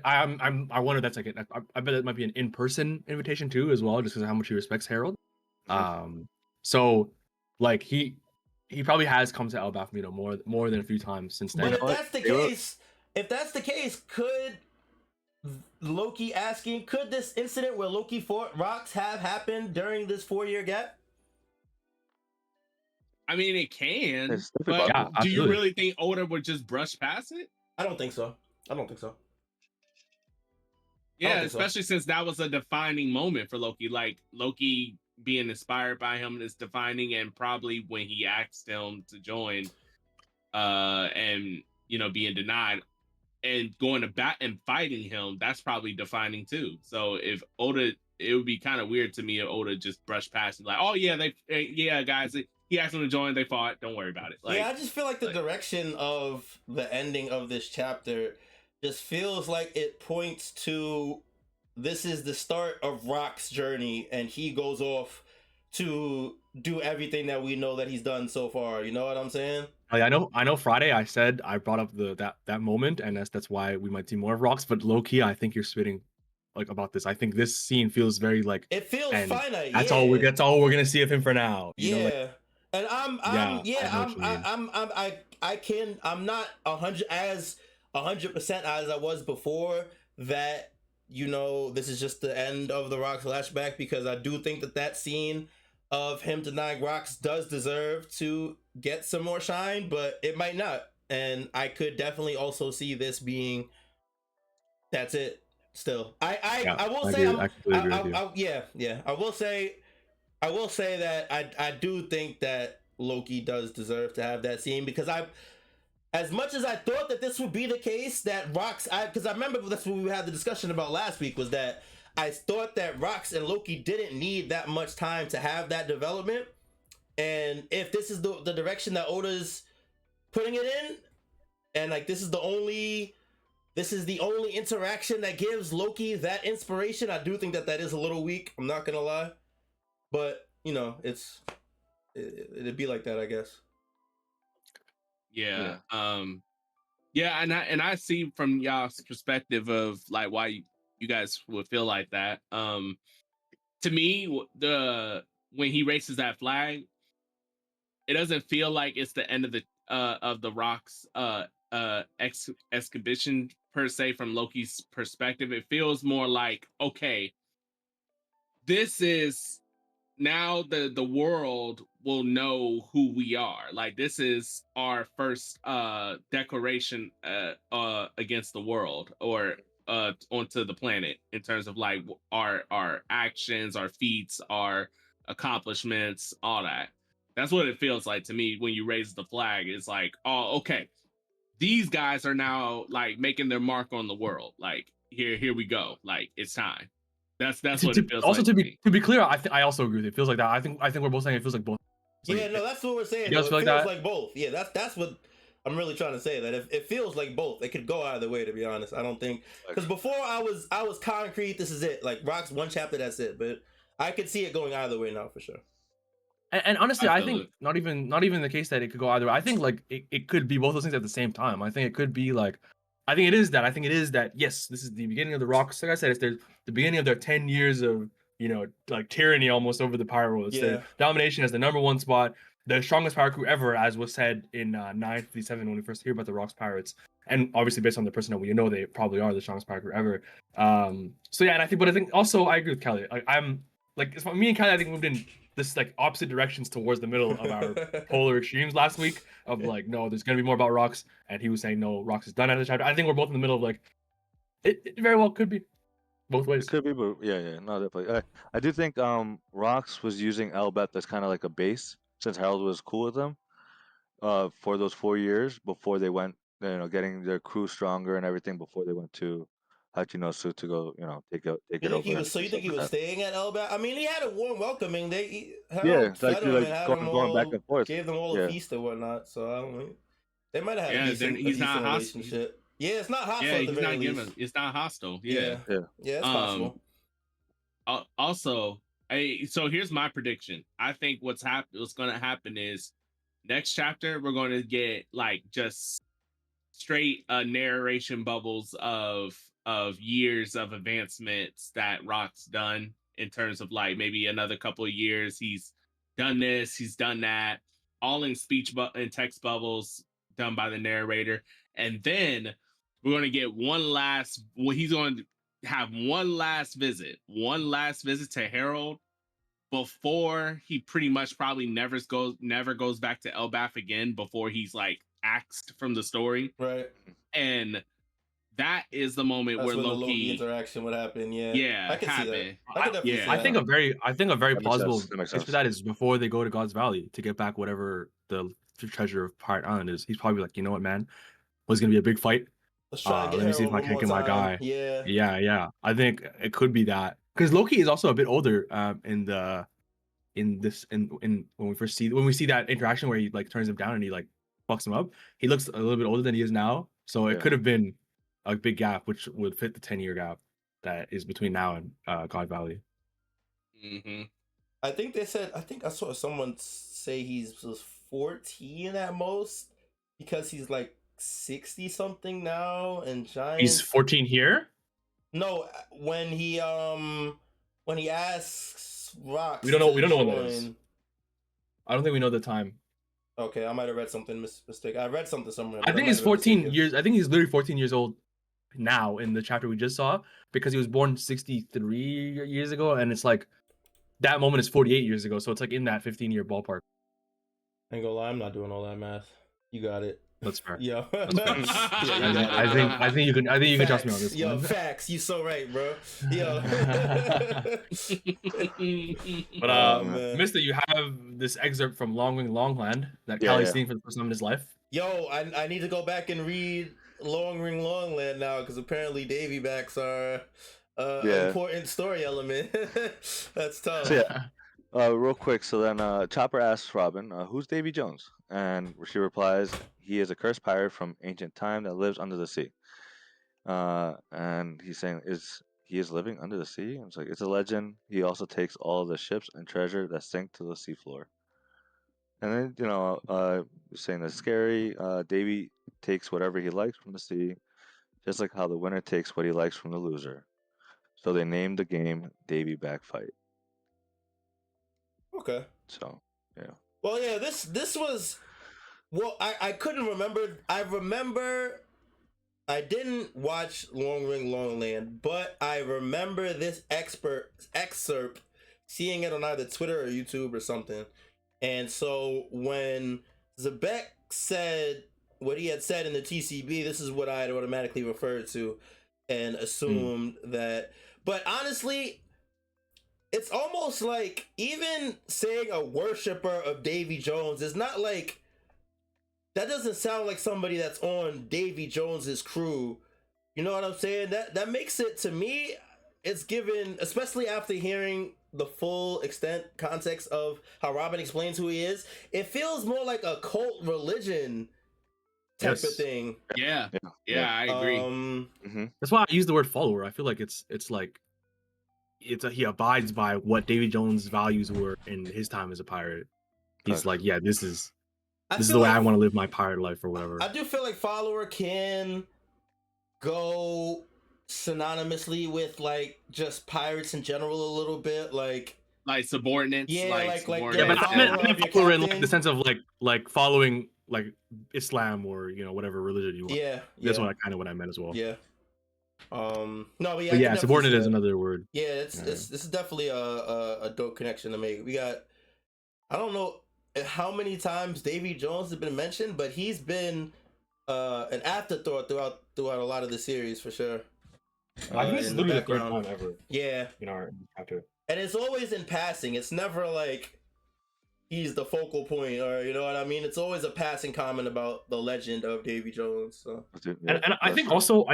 I wonder that's like I bet it might be an in-person invitation too as well, just because of how much he respects Harald. So like he probably has come to El Bafomino more than a few times since then. But if that's the case, could Loki asking, could this incident where Loki fought Rox have happened during this 4-year gap? I mean, it can. It's But possible. do you absolutely. really think Oda would just brush past it? I don't think so. Yeah, especially since that was a defining moment for Loki. Like Loki being inspired by him is defining, and probably when he asked him to join, and being denied, and going to bat and fighting him, that's probably defining too. So if Oda, it would be kind of weird to me if Oda just brushed past it, like, oh yeah, guys, he asked them to join, they fought, don't worry about it. Like, yeah, I just feel like the direction of the ending of this chapter just feels like it points to this is the start of Rock's journey, and he goes off to do everything that we know that he's done so far. You know what I'm saying? I know. Friday, I said I brought up that moment, and that's why we might see more of Rocks. But low key, I think you're spitting like about this. I think this scene feels very like it feels finite. That's all we're gonna see of him for now. And I'm not 100% as I was before that. This is just the end of the Rock flashback, because I do think that scene of him denying Rox does deserve to get some more shine, but it might not. And I could definitely also see this being that's it. Still, I will say I will say that I do think that Loki does deserve to have that scene, because as much as I thought that this would be the case, that Rox, because I remember that's what we had the discussion about last week, was that I thought that Rox and Loki didn't need that much time to have that development. And if this is the direction that Oda's putting it in, and like this is the only interaction that gives Loki that inspiration, I do think that is a little weak. I'm not gonna lie, but it'd be like that, I guess. Yeah. And I see from y'all's perspective of like why you guys would feel like that. To me, when he raises that flag, it doesn't feel like it's the end of the Rock's exhibition per se from Loki's perspective. It feels more like, okay, this is now the world will know who we are. Like this is our first declaration against the world, or onto the planet, in terms of like our actions, our feats, our accomplishments, all that. That's what it feels like to me when you raise the flag. It's like, oh, okay, these guys are now like making their mark on the world. Like here we go. Like it's time. That's what it feels also like to to be me. to be clear, I also agree with it. It feels like that. I think we're both saying it feels like both. It's Yeah, like, no, that's what we're saying. it does Though. It feel like feels that. like both. Yeah, that's what I'm really trying to say. That if it feels like both, it could go either way. To be honest, I don't think because before I was concrete. This is it. Like Rock's one chapter, that's it. But I could see it going either way now for sure. And honestly, I I feel think it. not even the case that it could go either way. I think like it could be both those things at the same time. I think it could be like, I think it is that. Yes, this is the beginning of the Rocks. Like I said, it's the beginning of their 10 years of, like tyranny almost over the pirate world. It's Yeah. their domination as the #1 spot, the strongest pirate crew ever, as was said in 957 when we first hear about the Rocks pirates. And obviously based on the personnel, we know they probably are the strongest pirate crew ever. So yeah, and I think also I agree with Kelly. Like I'm like, it's me and Kelly, I think, moved in this like opposite directions towards the middle of our polar extremes last week of like, no, there's gonna be more about Rocks, and he was saying no, Rocks is done at the chapter. I think we're both in the middle of like, it very well could be both ways. It could be, but yeah, no, definitely. I do think Rox was using Elbeth as kind of like a base, since Harold was cool with them, for those 4 years before they went, getting their crew stronger and everything before they went to Hachinosu to go, take You it think he over was? and So you stuff think he like was that. staying at Elba? I mean, he had a warm welcoming. Yeah, Harold it's fed actually him like and had them going back all, and forth. gave them all a Yeah, feast and whatnot. So I don't know. They might have had a Yeah, decent he's not hostile. relationship. Yeah, it's not Yeah, hostile at the he's very not least. giving. It's not hostile. Yeah, Yeah. yeah. yeah, it's Um. possible. Also, so here's my prediction. I think what's going to happen is next chapter we're going to get like just straight narration bubbles of years of advancements that Rock's done, in terms of like maybe another couple of years he's done this, he's done that, all in speech and text bubbles done by the narrator. And then we're going to get he's going to have one last visit to Harold before he pretty much probably never goes back to Elbaf again, before he's like axed from the story. Right. And that is the moment That's where when the Loki Loki, interaction would happen. Yeah, I yeah, could see that. happened. I could definitely see I Yeah. think that. a very That makes sense. plausible That makes place for sense. that is before they go to God's Valley to get back whatever the treasure of Pirate Island is. He's probably like, you know what, man, was gonna be a big fight. Let's try and get Let me see if Harold I one can more get my time. guy. Yeah. Yeah. I think it could be that because Loki is also a bit older. In when we see that interaction where he like turns him down and he like fucks him up, he looks a little bit older than he is now. So it Yeah. could have been a big gap, which would fit the 10-year gap that is between now and God Valley. Mm-hmm. I think they said. I think I saw someone say was 14 at most, because he's like 60 something now, and Giants. He's 14 here. No, when he asks Rocks. We don't know to when that is. join- I don't think we know the time. Okay, I might have read something mistake. I read something somewhere. I But think might he's have been 14 mistaken. years. I think he's literally 14 years old now in the chapter we just saw, because he was born 63 years ago, and it's like that moment is 48 years ago. So it's like in that 15-year ballpark. I ain't gonna lie, I'm not doing all that math. You got it. That's fair. Yo. That's fair. Yeah, you got I it, think bro. you can trust me on Facts. this Yo, one. facts. You so right, bro. Yo. But Oh, man. Mister, you have this excerpt from Long Ring Longland that Yeah, Callie's yeah. seeing for the first time in his life. Yo, I need to go back and read Long Ring Longland now, because apparently Davy backs are an Yeah. important story element. That's tough. So yeah, real quick. So then Chopper asks Robin, "Who's Davy Jones?" And she replies, "He is a cursed pirate from ancient time that lives under the sea." And he's saying, he is living under the sea?" And it's like, it's a legend. He also takes all the ships and treasure that sink to the seafloor. And then saying that's scary. Davy takes whatever he likes from the sea, just like how the winner takes what he likes from the loser. So they named the game Davy Back Fight. Okay. So yeah. Well, yeah, this was. Well, I couldn't remember. I I didn't watch Long Ring Long Land, but I remember this excerpt, seeing it on either Twitter or YouTube or something. And so when Zebek said what he had said in the TCB, this is what I had automatically referred to and assumed that. But honestly, it's almost like even saying a worshiper of Davy Jones is not like, that doesn't sound like somebody that's on Davy Jones's crew. You know what I'm saying? That makes it, to me, it's given, especially after hearing the full extent context of how Robin explains who he is, it feels more like a cult religion type of Yes. thing. Yeah, Yeah. I agree. That's why I use the word follower. I feel like it's like he abides by what Davy Jones' values were in his time as a pirate. He's Facts. like, yeah, this is the feel way like- I want to live my pirate life or whatever. I do feel like follower can go synonymously with like just pirates in general a little bit, like Subordinates. Yeah, like- subordinates. Yeah, but I follower meant of your follower in like captain. the sense of like following like Islam or whatever religion you want. yeah, That's yeah, what I meant as well. yeah. No, but yeah, But I yeah, can definitely subordinate see is that. another word. Yeah, it's this is definitely a dope connection to make. We got, I don't know how many times Davy Jones has been mentioned, but he's been an afterthought throughout a lot of the series for sure. I think this is in the literally the third background. time ever Yeah, in our chapter. and it's always in passing. It's never like he's the focal point, or you know what I mean. It's always a passing comment about the legend of Davy Jones. So And I think also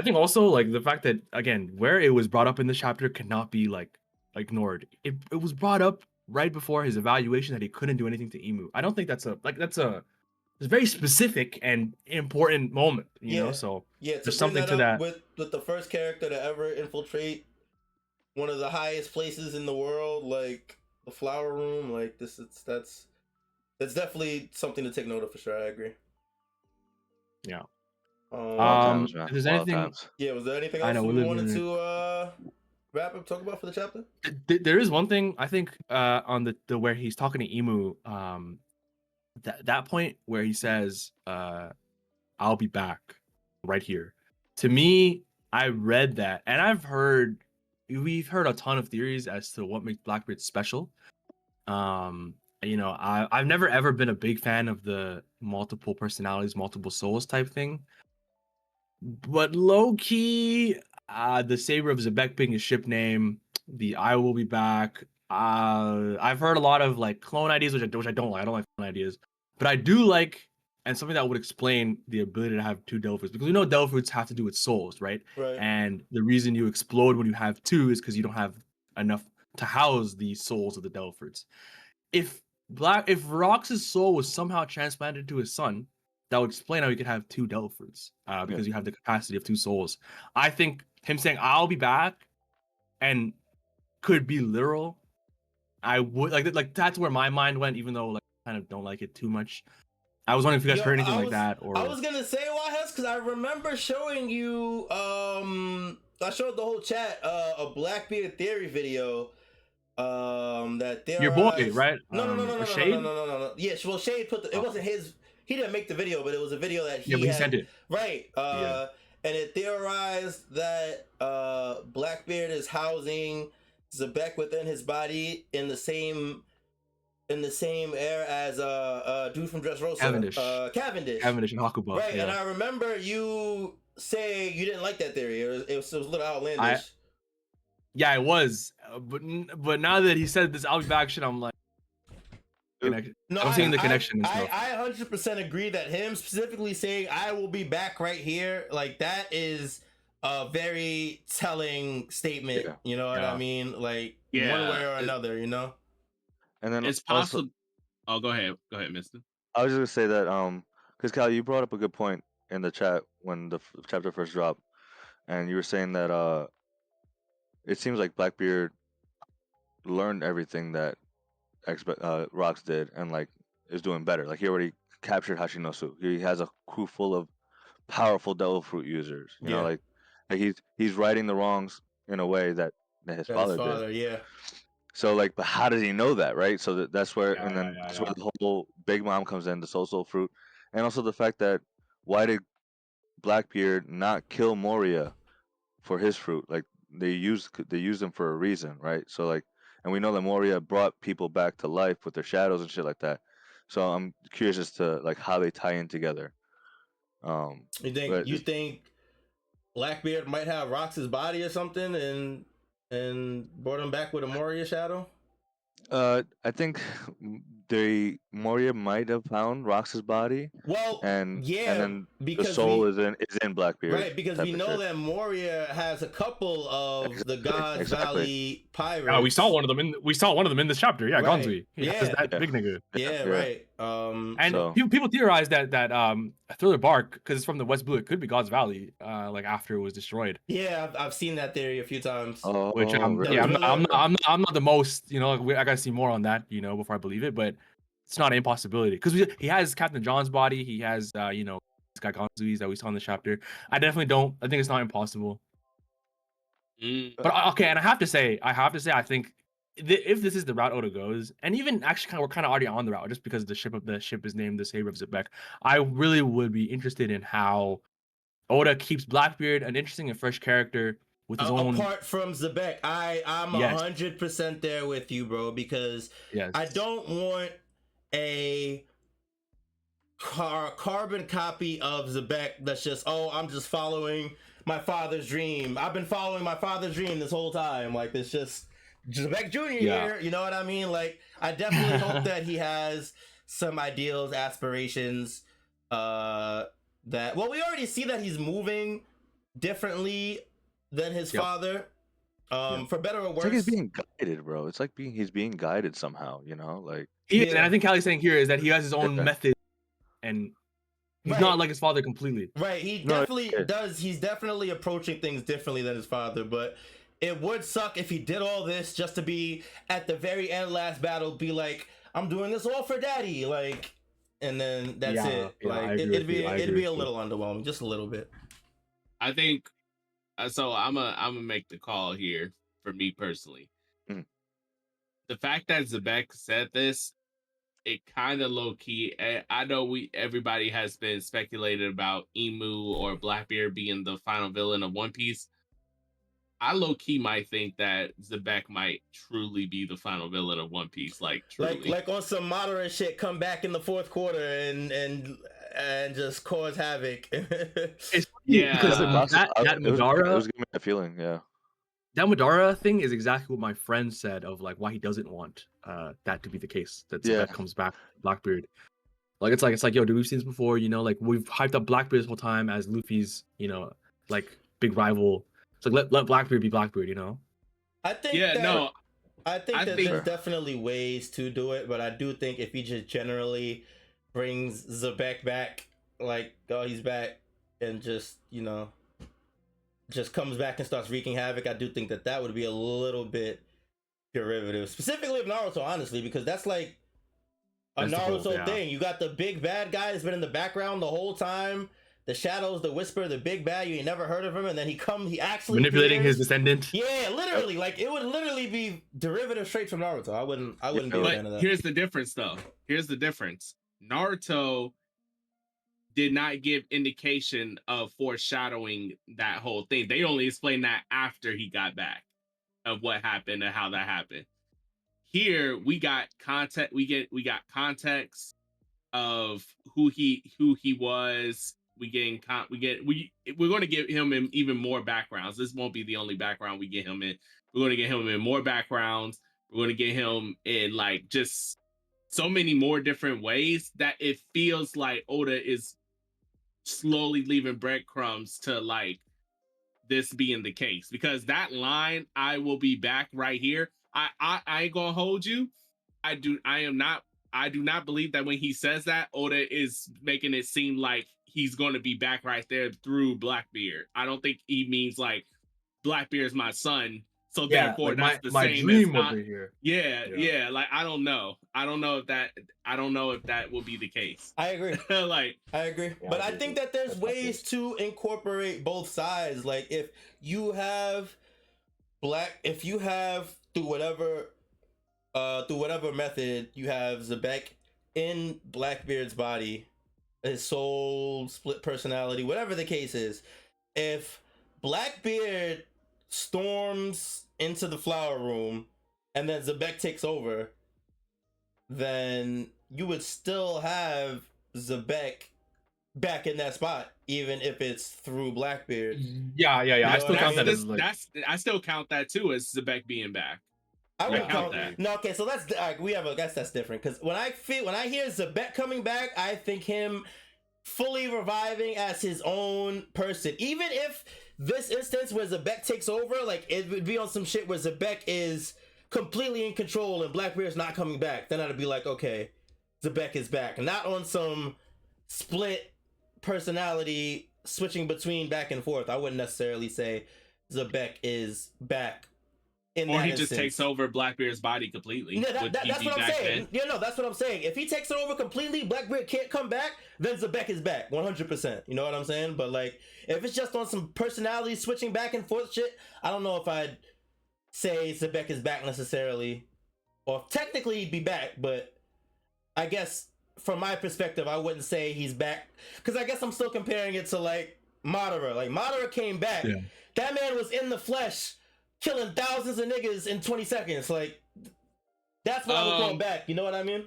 like the fact that again where it was brought up in this chapter cannot be like ignored. It was brought up right before his evaluation that he couldn't do anything to Emu. I don't think that's a it's a very specific and important moment, you know. So yeah, to there's bring something that to up that. with the first character to ever infiltrate one of the highest places in the world, like the flower room, like that's definitely something to take note of for sure. I agree. Yeah. Times, man. If there's Wild anything, times. Yeah, was there anything I else know, we we live wanted in to wrap up, talk about for the chapter? there is one thing I think on the where he's talking to Emu, that point where he says, I'll be back right here. To me, I read that and we've heard a ton of theories as to what makes Blackbeard special. I've never ever been a big fan of the multiple personalities, multiple souls type thing. But low key, the Saber of Zebek being his ship name, the I will be back. I've heard a lot of like clone ideas, which I don't like. I don't like clone ideas, but I do like, and something that would explain the ability to have two devil fruits, because we know devil fruits have to do with souls, right? Right. And the reason you explode when you have two is because you don't have enough to house the souls of the devil fruits. If Rox's soul was somehow transplanted to his son, that would explain how he could have two devil fruits, because you have the capacity of two souls. I think him saying "I'll be back" and could be literal. I would like that's where my mind went, even though like I kind of don't like it too much. I was wondering if you guys heard anything like that, or I was gonna say Wahas because I remember showing you I showed the whole chat a Blackbeard theory video that there your boy, right? No. Shade? Yeah, well, Shade put it wasn't his. He didn't make the video, but it was a video that he Yeah, but he had, sent it. right. And it theorized that Blackbeard is housing Zebek within his body in the same air as dude from Dressrosa, Cavendish And Hakuba. right. Yeah. And I remember you saying you didn't like that theory. It was a little outlandish. Yeah, it was, but now that he said this, I'll be back shit. I'm like, No, I'm seeing the connection and stuff. I 100% agree that him specifically saying "I will be back right here," like that is a very telling statement. Yeah. You know what I mean? Like one way or another. You know. And then It's possible. Oh, go ahead, Mister. I was just gonna say that because Cal, you brought up a good point in the chat when the chapter first dropped, and you were saying that it seems like Blackbeard learned everything that Rox did and like is doing better. Like he already captured Hashinosu. He has a crew full of powerful devil fruit users. You know, like he's righting the wrongs in a way that his father did. Yeah. So like, but how does he know that, right? So that's where, Yeah, and then yeah, that's yeah. where the whole Big Mom comes in, the soul fruit, and also the fact that why did Blackbeard not kill Moria for his fruit? Like they use them for a reason, right? So like, and we know that Moria brought people back to life with their shadows and shit like that. So I'm curious as to like how they tie in together. But You think Blackbeard might have Rox's body or something and brought him back with a Moria shadow? I think Moria might have found Rox's body, Well, and yeah, then the because soul we is in Blackbeard. right, because we type of know shit. that Moria has a couple of the Gods exactly. Valley pirates. Yeah, we saw one of them in this chapter. Yeah, Right. Gonzui. He Yeah. has that Yeah. big nigga. Yeah, Yeah. right. And So- people theorize that Thriller Bark, because it's from the West Blue, it could be God's Valley, like after it was destroyed. Yeah, I've seen that theory a few times. Oh, Which really? yeah, Thriller- I'm not the most, you know, I gotta see more on that, you know, before I believe it, but it's not an impossibility because he has Captain John's body, he has you know, this guy Gonzui's that we saw in the chapter. I definitely don't. I think it's not impossible. But okay, and I have to say, I think if this is the route Oda goes, and even actually we're kind of already on the route just because the ship is named the Saber of Zebek, I really would be interested in how Oda keeps Blackbeard an interesting and fresh character with his own. Apart from Zebek, I'm Yes. 100% there with you, bro, because Yes. I don't want a carbon copy of Zebek that's just, oh, I'm just following my father's dream. I've been following my father's dream this whole time. Like, it's just Zebek Jr. here. You know what I mean? Like, I definitely hope that he has some ideals, aspirations, that, well, we already see that he's moving differently than his father, for better or worse. It's like he's being guided, bro. It's like he's being guided somehow, you know, like. And I think Callie's saying here is that he has his own method, and he's not like his father completely. Right, he definitely does. He's definitely approaching things differently than his father, but it would suck if he did all this just to be at the very end, last battle, be like, I'm doing this all for daddy, like, and then that's it. Like, it'd be a little underwhelming, just a little bit. I think so. I'm gonna make the call here for me personally. The fact that Zebek said this, it kind of low key. I know everybody has been speculated about Emu or Blackbeard being the final villain of One Piece. I low key might think that Zebek might truly be the final villain of One Piece, like truly. Like on some moderate shit, come back in the fourth quarter and just cause havoc. Because that Madara, it was giving me a feeling, yeah. That Madara thing is exactly what my friend said of like why he doesn't want that to be the case. That comes back Blackbeard. Like it's like yo, dude, we've seen this before, you know, like we've hyped up Blackbeard this whole time as Luffy's, you know, like big rival. So let Blackbeard be Blackbeard, you know. I think there's definitely ways to do it, but I do think if he just generally brings Zebek back, like, oh, he's back, and just, you know, just comes back and starts wreaking havoc, I do think that would be a little bit derivative, specifically of Naruto, honestly, because that's like a Naruto thing. You got the big bad guy that's been in the background the whole time, the shadows, the whisper, the big bad, you ain't never heard of him, and then he actually manipulating his descendant. Yeah, literally, like it would literally be derivative straight from Naruto. I wouldn't be a fan of that. Here's the difference, though. Here's the difference. Naruto did not give indication of foreshadowing that whole thing. They only explained that after he got back of what happened and how that happened. Here we got context. We got context of who he was. We're going to give him even more backgrounds. This won't be the only background we get him in. We're going to get him in more backgrounds. We're going to get him in like just so many more different ways that it feels like Oda is slowly leaving breadcrumbs to like this being the case, because that line, I will be back right here. I ain't gonna hold you. I do not believe that when he says that, Oda is making it seem like he's going to be back right there through Blackbeard. I don't think he means like Blackbeard's my son, so therefore like that's the my same dream as over here. Yeah. Like I don't know if that will be the case. I agree. I agree. Yeah, but I think that there's ways to incorporate both sides. Like if you have through whatever method you have Zebek in Blackbeard's body, his soul split personality, whatever the case is. If Blackbeard storms into the flower room and then Zebek takes over, then you would still have Zebek back in that spot, even if it's through Blackbeard. Yeah. You I know still what I count mean? that as like. I still count that too as Zebek being back. I would count count that. No, okay, so that's we have a guess that's different because when I hear Zebek coming back, I think him fully reviving as his own person. Even if this instance where Zebek takes over, like it would be on some shit where Zebek is completely in control and Blackbeard's not coming back, then I'd be like, okay, Zebek is back. Not on some split personality switching between back and forth. I wouldn't necessarily say Zebek is back. Or he just takes over Blackbeard's body completely. Yeah, that's what I'm saying. Then? Yeah, no, that's what I'm saying. If he takes it over completely, Blackbeard can't come back, then Zebek is back 100%. You know what I'm saying? But like, if it's just on some personality switching back and forth shit, I don't know if I'd say Zebek is back necessarily, or technically he'd be back. But I guess from my perspective, I wouldn't say he's back because I guess I'm still comparing it to like Madara. Like Madara came back. Yeah. That man was in the flesh, killing thousands of niggas in 20 seconds. Like, that's what I would call back. You know what I mean?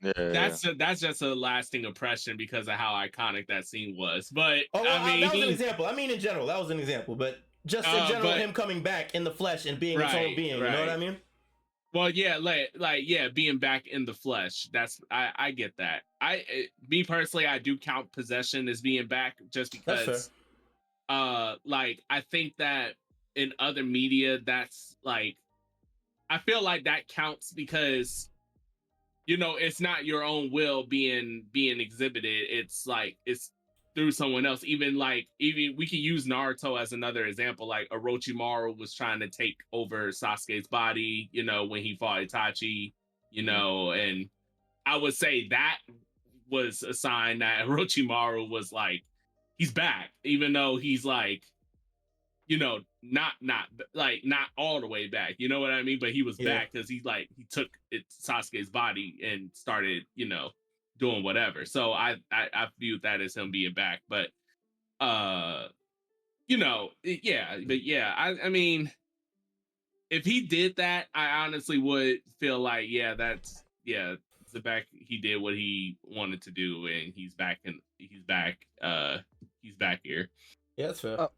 Yeah. That's just a lasting impression because of how iconic that scene was. But I mean, that was an example. I mean, in general, that was an example. But just in general, him coming back in the flesh and being his own being. You know what I mean? Well, yeah, like being back in the flesh. That's I get that. Me personally, I do count possession as being back just because. Like I think that in other media, that's like, I feel like that counts because, you know, it's not your own will being exhibited. It's like it's through someone else. Even we can use Naruto as another example. Like Orochimaru was trying to take over Sasuke's body, you know, when he fought Itachi, you know, and I would say that was a sign that Orochimaru was like, he's back, even though he's like, you know, not all the way back, you know what I mean? But he was back because he took Sasuke's body and started, you know, doing whatever. So I viewed that as him being back. But you know, I mean, if he did that, I honestly would feel like, Zebek, he did what he wanted to do, and he's back here. Yeah, that's fair.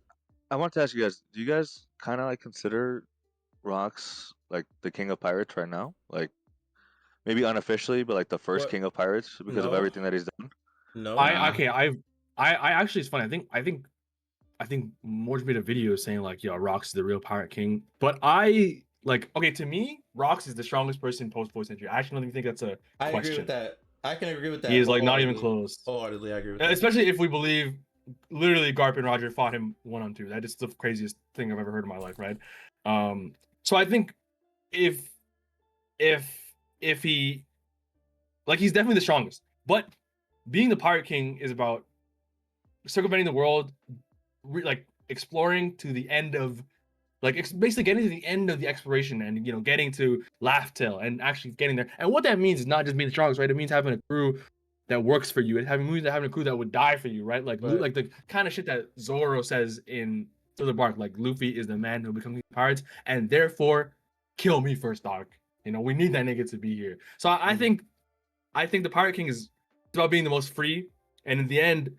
I want to ask you guys, do you guys kind of like consider Rocks like the king of pirates right now? Like maybe unofficially, but like the first king of pirates because of everything that he's done? No. I actually, it's funny. I think Morge made a video saying like, yeah, Rox is the real pirate king. But I like, okay, to me, Rox is the strongest person post voice entry. I actually don't even think that's a question. I agree with that. I can agree with that. He is like not even close. Wholeheartedly, I agree with that. Especially if we believe literally Garp and Roger fought him 1-on-2. That is the craziest thing I've ever heard in my life, right? So I think if he, like, he's definitely the strongest. But being the pirate king is about circumventing the world, like exploring to the end of, like, basically getting to the end of the exploration and, you know, getting to Laugh Tale and actually getting there. And what that means is not just being the strongest, right? It means having a crew that works for you. Having a crew that would die for you, right? Like the kind of shit that Zoro says in Thriller Bark, like Luffy is the man who becomes pirates, and therefore kill me first, dog. You know, we need that nigga to be here. So I think the Pirate King is about being the most free, and in the end,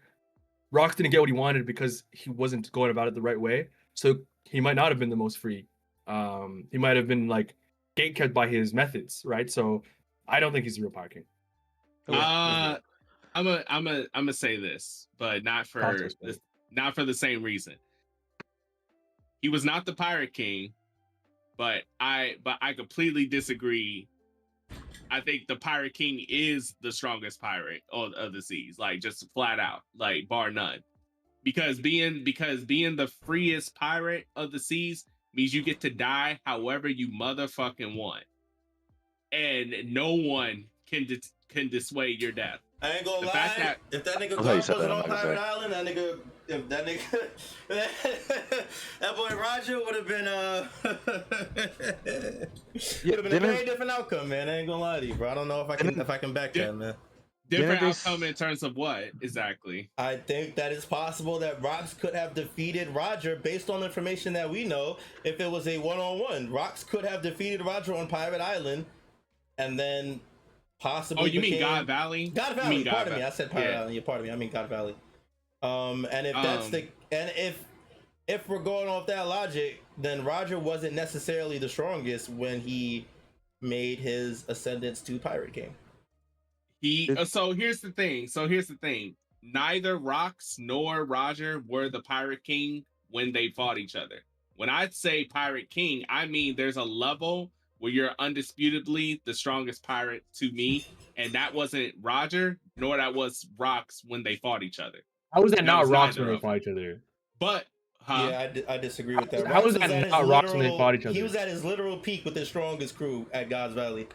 Rox didn't get what he wanted because he wasn't going about it the right way. So he might not have been the most free. He might have been like gatekept by his methods, right? So I don't think he's the real Pirate King. I'm gonna say this, but not for the same reason. He was not the Pirate King, but I completely disagree. I think the Pirate King is the strongest pirate of the seas, like just flat out, like bar none. Because being the freest pirate of the seas means you get to die however you motherfucking want, and no one can dissuade your death. I ain't gonna lie. If that nigga wasn't on Pirate Island, that boy Roger would have been a very different outcome, man. I ain't gonna lie to you, bro. I don't know if I can back that, man. Different they outcome in terms of what exactly? I think that it's possible that Rox could have defeated Roger based on the information that we know. If it was a one-on-one, Rox could have defeated Roger on Pirate Island, and then Oh, possibly you mean became God Valley? God You mean Valley. God Pardon me, Valley? I said Pirate Yeah. Island. Yeah, pardon me, I mean God Valley. And if that's the and if we're going off that logic, then Roger wasn't necessarily the strongest when he made his ascendance to Pirate King. So here's the thing. Neither Rox nor Roger were the Pirate King when they fought each other. When I say Pirate King, I mean there's a level where you're undisputably the strongest pirate to me, and that wasn't Roger nor that was Rox when they fought each other. How was that That not was rocks neither when they of them. fought each other? But Yeah, I disagree with that. How Rox was was that at not his rocks when they literal. fought each He other? was at his literal peak with his strongest crew at God's Valley.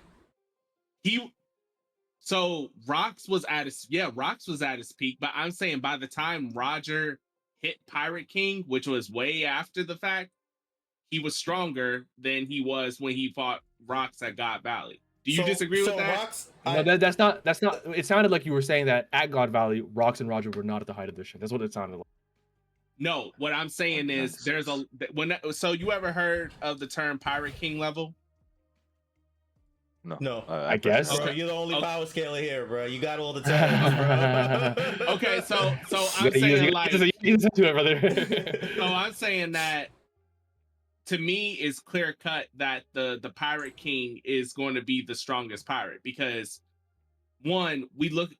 Rox was at his peak, but I'm saying by the time Roger hit Pirate King, which was way after the fact, he was stronger than he was when he fought Rox at God Valley. Do you disagree with that? Rox, No, that's not. It sounded like you were saying that at God Valley, Rox and Roger were not at the height of their strength. That's what it sounded like. No, what I'm saying is so you ever heard of the term Pirate King level? No. I guess. Bro, Okay. you're the only power scaler here, bro. You got all the terms, bro. Okay, so I'm saying like you listen to it, brother. so I'm saying that to me it's clear cut that the Pirate King is going to be the strongest pirate because when we look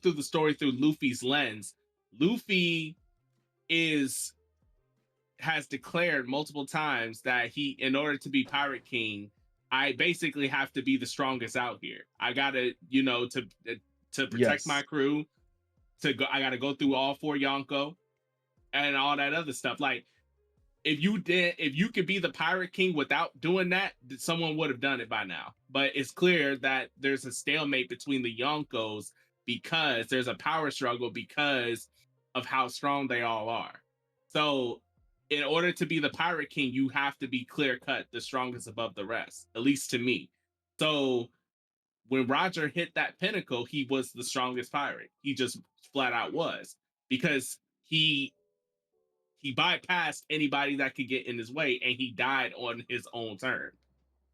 through the story through Luffy's lens, Luffy has declared multiple times that in order to be Pirate King, I basically have to be the strongest out here. I gotta, to protect my crew, I gotta go through all 4 Yonko and all that other stuff. Like, if you could be the Pirate King without doing that, someone would have done it by now. But it's clear that there's a stalemate between the Yonkos because there's a power struggle because of how strong they all are. So in order to be the Pirate King, you have to be clear cut the strongest above the rest, at least to me. So when Roger hit that pinnacle, he was the strongest pirate. He just flat out was, because he bypassed anybody that could get in his way, and he died on his own turn.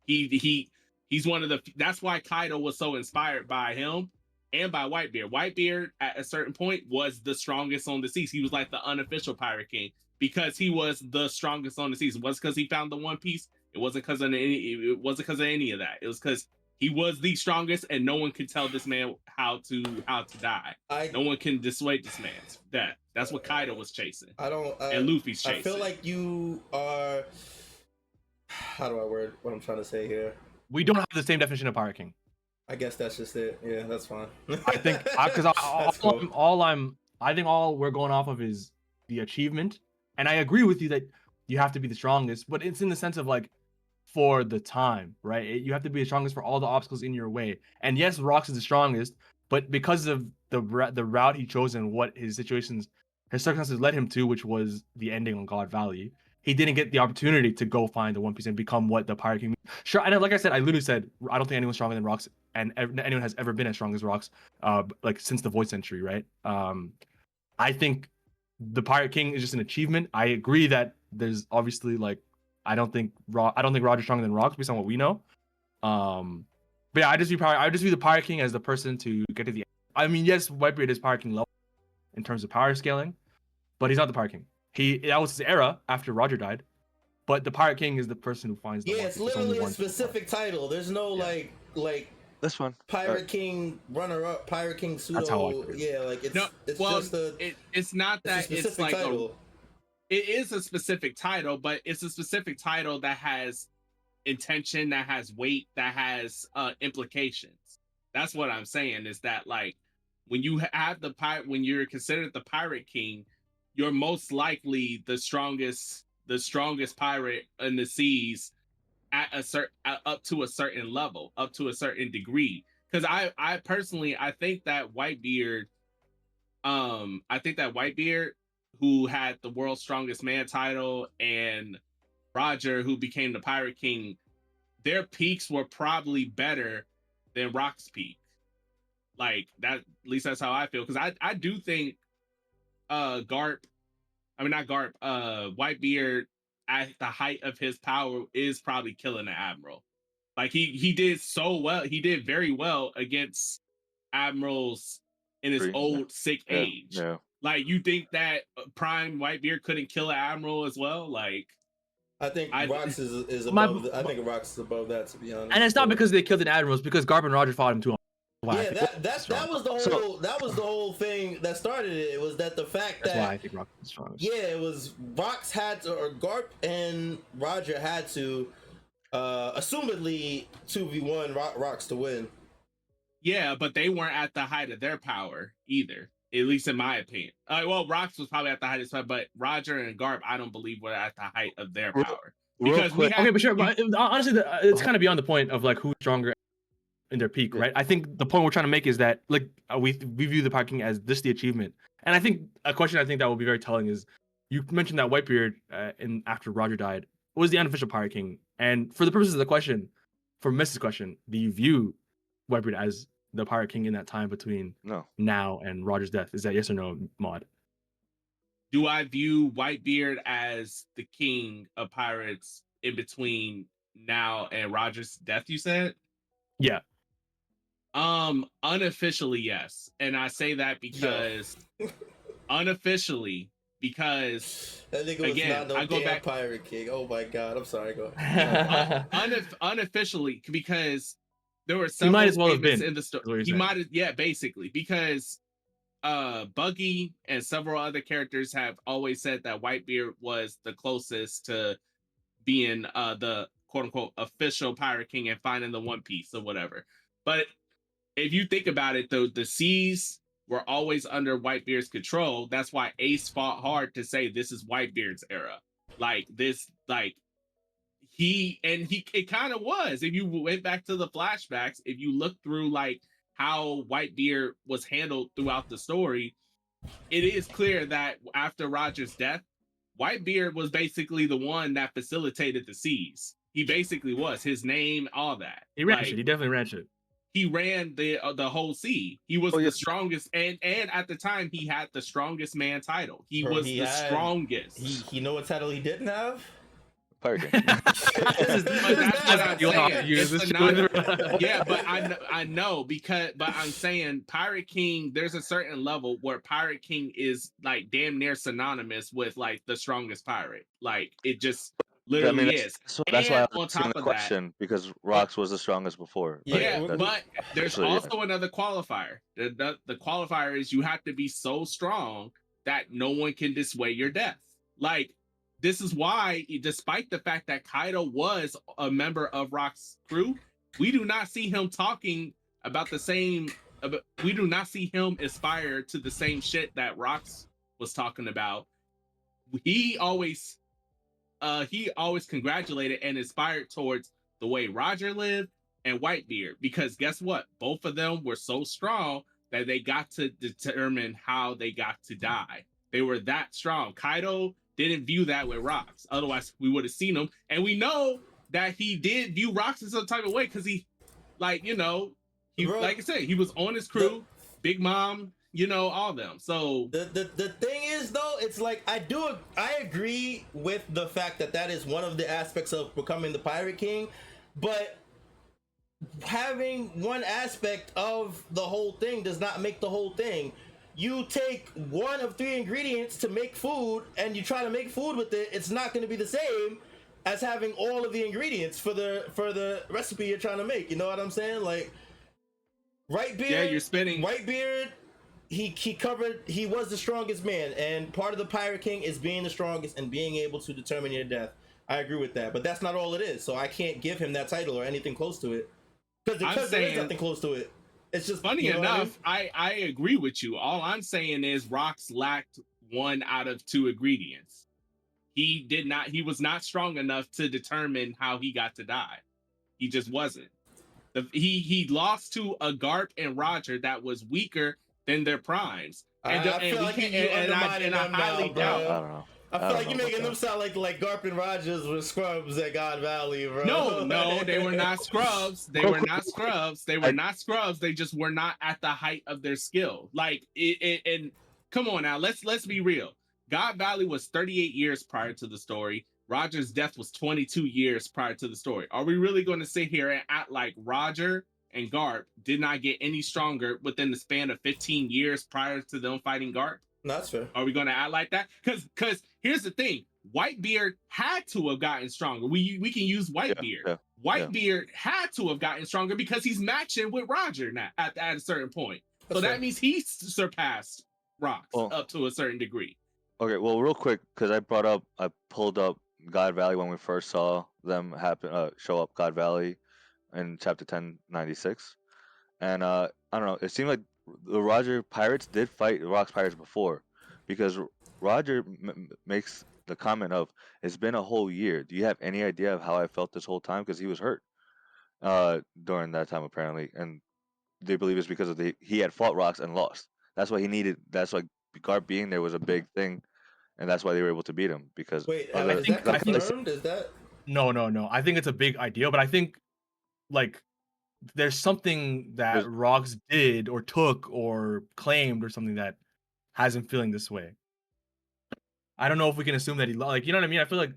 He's one of the. That's why Kaido was so inspired by him and by Whitebeard. Whitebeard at a certain point was the strongest on the seas. He was like the unofficial Pirate King because he was the strongest on the seas. It wasn't because he found the One Piece. It wasn't because of any. It wasn't because of any of that. It was because he was the strongest, and no one could tell this man how to die. No one can dissuade this man's death. That's what Kaido was chasing. And Luffy's chasing. I feel like you are. How do I word what I'm trying to say here? We don't have the same definition of Pirate King. I guess that's just it. Yeah, that's fine. I think because I think all we're going off of is the achievement, and I agree with you that you have to be the strongest, but it's in the sense of like for the time, right? You have to be the strongest for all the obstacles in your way. And yes, Rox is the strongest, but because of the route he chose and what his circumstances led him to, which was the ending on God Valley, he didn't get the opportunity to go find the One Piece and become what the Pirate King. Sure, and like I said, I literally said I don't think anyone's stronger than Rox, and anyone has ever been as strong as Rox, like since the Void Century, right? I think the Pirate King is just an achievement. I agree that there's obviously like I don't think Roger's stronger than Rox based on what we know. But yeah, I just view the Pirate King as the person to get to the end. I mean, yes, Whitebeard is Pirate King level in terms of power scaling, but he's not the Pirate King. That was his era after Roger died. But the Pirate King is the person who finds the it's literally a specific title. There's no like this one Pirate King runner up, Pirate King pseudo. That's how I put it. Yeah, like it's not that it's like title. It is a specific title, but it's a specific title that has intention, that has weight, that has implications. That's what I'm saying, is that like when you have when you're considered the Pirate King, you're most likely the strongest pirate in the seas at up to a certain level, up to a certain degree. Because I personally think that Whitebeard, who had the world's strongest man title, and Roger, who became the Pirate King, their peaks were probably better than Rock's peak. Like that, at least that's how I feel. Because I do think Whitebeard Whitebeard at the height of his power is probably killing the Admiral. Like he did so well. He did very well against admirals in his old sick age. Yeah. Like you think that Prime Whitebeard couldn't kill an admiral as well? Like I think Rox is My- above. I think Rox is above that, to be honest. And it's not because they killed an admiral; it's because Garp and Roger fought him too. Yeah, that was the whole that was the whole thing that started it. It was that the fact That's that why I think Rox is strongest. yeah, it was Rox had to, or Garp and Roger had to, assumedly 2v1 Rox to win. yeah, but they weren't at the height of their power either. At least in my opinion. Well, Rox was probably at the height of his power, but Roger and Garp, I don't believe were at the height of their power. Because we have, Okay, but sure. But honestly, it's kind of beyond the point of like who's stronger in their peak, right? I think the point we're trying to make is that like we view the Pirate King as this the achievement, and I think a question I think that will be very telling is you mentioned that Whitebeard in after Roger died was the unofficial Pirate King, and for the purposes of the question, for Mrs. question, do you view Whitebeard as the Pirate King in that time between now and Roger's death? Is that yes or no, Mod? Do I view Whitebeard as the king of pirates in between now and Roger's death, you said? Yeah. Unofficially, yes. And I say that because unofficially, because that nigga was again, not no I go damn back Pirate King. Oh my god, I'm sorry, go ahead. unofficially, because there were some he might as well have been in the story. He might have, yeah, basically, because Buggy and several other characters have always said that Whitebeard was the closest to being the quote unquote official Pirate King and finding the One Piece or whatever. But if you think about it, though, the seas were always under Whitebeard's control. That's why Ace fought hard to say this is Whitebeard's era. Like this, like it kind of was. If you went back to the flashbacks, if you look through like how Whitebeard was handled throughout the story, it is clear that after Roger's death, Whitebeard was basically the one that facilitated the seas. He basically was his name, all that. He ran shit. He definitely ran shit. He ran the whole sea. He was the strongest, and at the time he had the strongest man title. He was the strongest. He know what title he didn't have? Pirate King. Yeah, but I know but I'm saying Pirate King, there's a certain level where Pirate King is like damn near synonymous with like the strongest pirate. Like it just literally is. That's why I was asking the question, because Rox was the strongest before. Yeah, but there's also another qualifier. The qualifier is you have to be so strong that no one can dissuade your death. Like, this is why, despite the fact that Kaido was a member of Rock's crew, we do not see him talking about the same. We do not see him aspire to the same shit that Rox was talking about. He always congratulated and inspired towards the way Roger lived and Whitebeard, because guess what? Both of them were so strong that they got to determine how they got to die. They were that strong. Kaido didn't view that with Rox. Otherwise, we would have seen him. And we know that he did view Rox in some type of way because he, like, you know, like I said, he was on his crew, Big Mom, you know, all them. So the thing is, though, it's like I agree with the fact that is one of the aspects of becoming the Pirate King, but having one aspect of the whole thing does not make the whole thing. You take one of 3 ingredients to make food and you try to make food with it, it's not going to be the same as having all of the ingredients for the recipe you're trying to make. You know what I'm saying? Like, Whitebeard, yeah, you're spinning. Whitebeard, he was the strongest man, and part of the Pirate King is being the strongest and being able to determine your death. I agree with that, but that's not all it is, so I can't give him that title or anything close to it. Because there is nothing close to it. It's just funny enough. I agree with you. All I'm saying is Rox lacked 1 out of 2 ingredients. He was not strong enough to determine how he got to die. He just wasn't. He lost to a Garp and Roger that was weaker than their primes. And I highly doubt. I don't know. I feel don't like know you're about making them that. sound like Garp and Rogers were scrubs at God Valley, bro. No, they were not scrubs. They Real were quick, not scrubs. They were not scrubs. They just were not at the height of their skill. Like and come on now, let's be real. God Valley was 38 years prior to the story. Roger's death was 22 years prior to the story. Are we really going to sit here and act like Roger and Garp did not get any stronger within the span of 15 years prior to them fighting Garp? No, that's fair. Are we going to act like that? Because here's the thing: Whitebeard had to have gotten stronger. We can use Whitebeard. Yeah. Whitebeard had to have gotten stronger because he's matching with Roger now at a certain point. That's So that fair. means he surpassed Rocks Well- up to a certain degree. Okay, well, real quick, because I pulled up God Valley when we first saw them show up God Valley in chapter 1096, and I don't know, it seemed like the Roger pirates did fight the Rocks pirates before, because Roger makes the comment of, "It's been a whole year. Do you have any idea of how I felt this whole time?" Because he was hurt during that time apparently, and they believe it's because of he had fought Rocks and lost. That's why he needed. That's why Garp being there was a big thing. And that's why they were able to beat him because Wait, I is think- that I think- confirmed? Is that No. I think it's a big idea, but I think like there's something that There's- Rocks did or took or claimed or something that has him feeling this way. I don't know if we can assume that he like, you know what I mean? I feel like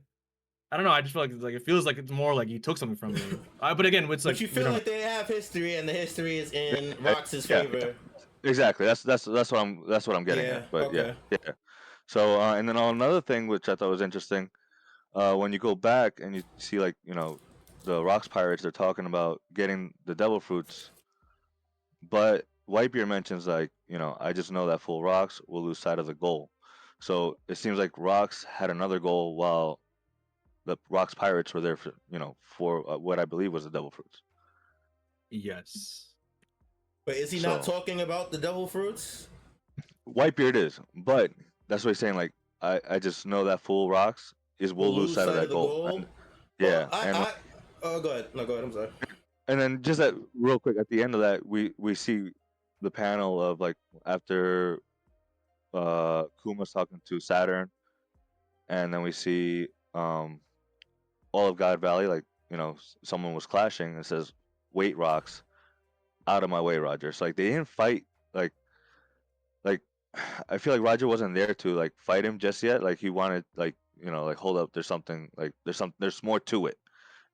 I don't know. I just feel like it feels like it's more like he took something from me. But again, it's like but you we feel don't like they have history and the history is in Rox's yeah. favor. exactly that's what I'm getting Yeah, at. But okay. yeah. So and then another thing which I thought was interesting, when you go back and you see like the Rocks pirates, they're talking about getting the devil fruits, but Whitebeard mentions like I just know that full Rocks will lose sight of the goal. So it seems like Rocks had another goal while the Rocks pirates were there for what I believe was the devil fruits. Yes. But is he not So- talking about the devil fruits? Whitebeard is, but that's what he's saying. Like I just know that full Rocks will lose sight of that the goal. goal? And, yeah, Well, oh, go ahead. No, go ahead. I'm sorry. and then just that real quick at the end of that, we see the panel of like after Kuma's talking to Saturn, and then we see all of God Valley, like someone was clashing and it says, "Wait, Rocks, out of my way, Roger." So like they didn't fight like I feel like Roger wasn't there to like fight him just yet. Like he wanted like like hold up, there's something like there's more to it,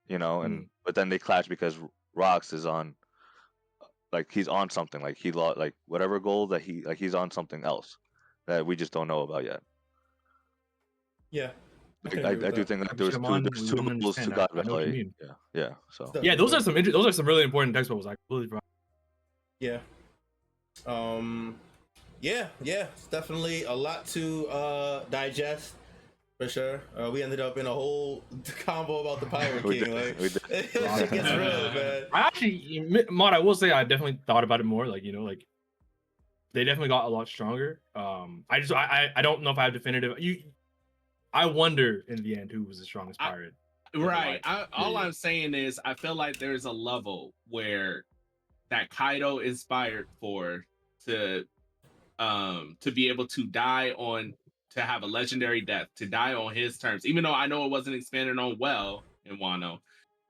and but then they clash because Rocks is on like he's on something, like he lost like whatever goal that he's on something else that we just don't know about yet. Yeah. Like, can I agree with do that. think like Come on, there's we two wouldn't goals to understand. God I know what you Valley. mean. Yeah. So Yeah, those are some really important text bubbles. I completely forgot. Yeah. Yeah. It's definitely a lot to digest for sure. We ended up in a whole combo about the Pirate We King. did, Like we did. it gets real, man. I actually, Mod, I will say I definitely thought about it more. Like like they definitely got a lot stronger. I don't know if I have definitive. I wonder in the end who was the strongest pirate. Right. All Yeah. I'm saying is I feel like there's a level where that Kaido inspired for to be able to die on to have a legendary death, to die on his terms, even though I know it wasn't expanded on well in Wano,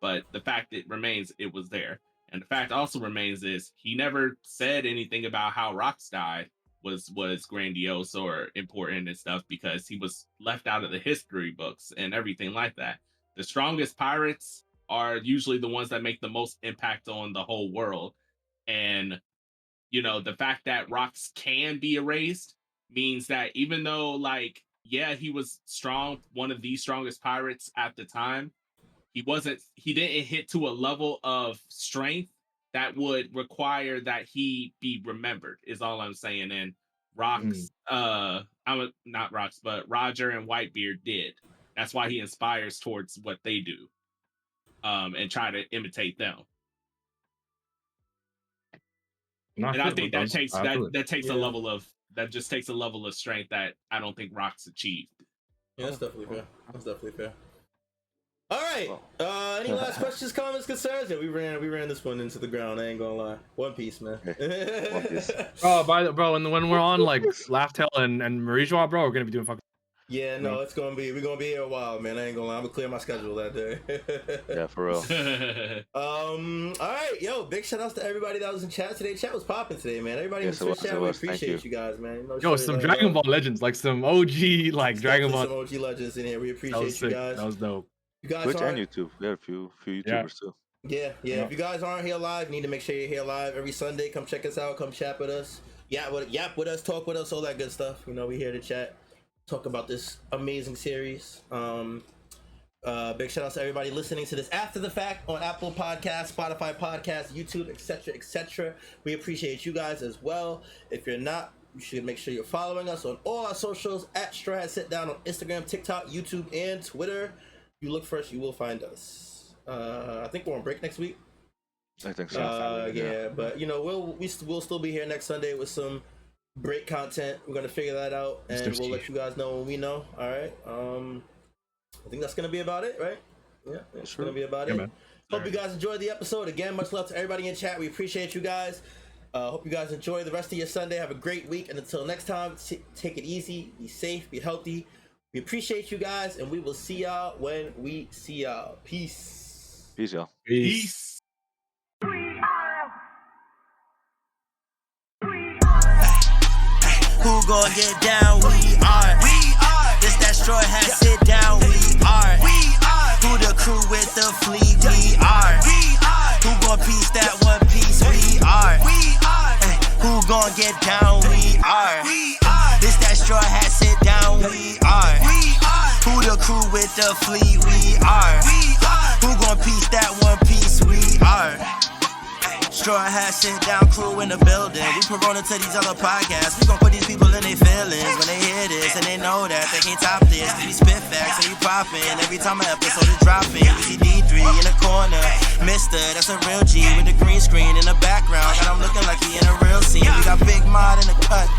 but the fact it remains, it was there. And the fact also remains is he never said anything about how Rocks died was grandiose or important and stuff because he was left out of the history books and everything like that. The strongest pirates are usually the ones that make the most impact on the whole world. And the fact that Rocks can be erased means that even though, like, yeah, he was strong, one of the strongest pirates at the time, he didn't hit to a level of strength that would require that he be remembered, is all I'm saying. And Rocks, not Rocks, but Roger and Whitebeard did. That's why he inspires towards what they do, and try to imitate them. And I think that takes a level of just takes a level of strength that I don't think Rocks achieved. Yeah, that's definitely fair. All right. Any last questions, comments, concerns? Yeah, we ran this one into the ground. I ain't gonna lie. One Piece, man. One Piece. Bro, when we're on like Laugh Tale and Marie Joie, bro, we're gonna be doing fucking. Yeah, no, we're gonna be here a while, man. I ain't gonna lie, I'm gonna clear my schedule that day. Yeah, for real. All right, yo, big shout outs to everybody that was in chat today. Chat was popping today, man. Everybody in the Twitch chat, we appreciate you guys, man. Yo, some Dragon Ball legends, like some OG, like Dragon Ball. Some OG legends in here. We appreciate you guys. That was dope. You guys Twitch and YouTube. We had a few YouTubers too. Yeah. If you guys aren't here live, you need to make sure you're here live every Sunday. Come check us out. Come chat with us. Yap with us. Talk with us. All that good stuff. You know, we here to chat. Talk about this amazing series. Big shout out to everybody listening to this after the fact on Apple Podcasts, Spotify Podcasts, YouTube, etc. We appreciate you guys as well. If you're not, you should make sure you're following us on all our socials at Straw Hat Sit Down on Instagram, TikTok, YouTube, and Twitter. You look for us, you will find us. I think we're on break next week. I think so. Yeah, but you know we'll still be here next Sunday with some break content. We're gonna figure that out, and we'll let you guys know when we know. All right. I think that's gonna be about it, right? Yeah, it's gonna be about it. Man. Hope you guys enjoyed the episode. Again, much love to everybody in chat. We appreciate you guys. Hope you guys enjoy the rest of your Sunday. Have a great week, and until next time, take it easy, be safe, be healthy. We appreciate you guys, and we will see y'all when we see y'all. Peace. Peace, y'all. Peace. Who gon' get down? We are. This that Straw Hat Sit Down. We are. Who the crew with the fleet? We are. Who gon' piece that one piece? We are. Who gon' get down? We are. This that Straw Hat Sit Down. We are. Who the crew with the fleet? We are. Who gon' piece that one piece? We are. Straw Hat Sit Down crew in the building. We Corona to these other podcasts. We gon' put these people in their feelings when they hear this and they know that they can't top this. We spit facts and we poppin' every time an episode is dropping. We see D3 in the corner, Mister, that's a real G with the green screen in the background. Got him looking like he in a real scene. We got Big Mod in the cut.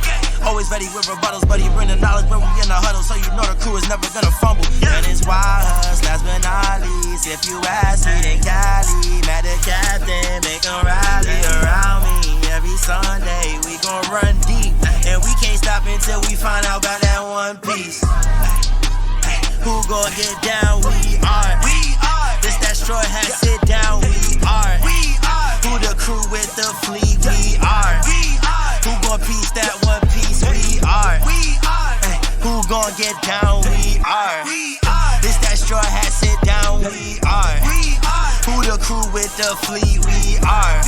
Always ready with rebuttals, but he bring the knowledge when we in the huddle, so you know the crew is never gonna fumble. And it's why us, last but not least, if you ask me, then Cali, mad at Captain, make him rally around me. Every Sunday, we gon' run deep, and we can't stop until we find out about that one piece. Who gon' get down? We are. This that Straw Hat Sit Down. We are. Who the crew with the fleet? We are. Who gon' piece that one piece? We are. Who gon' get down? We are. This that Straw Hat Sit Down. We are. Who the crew with the fleet? We are.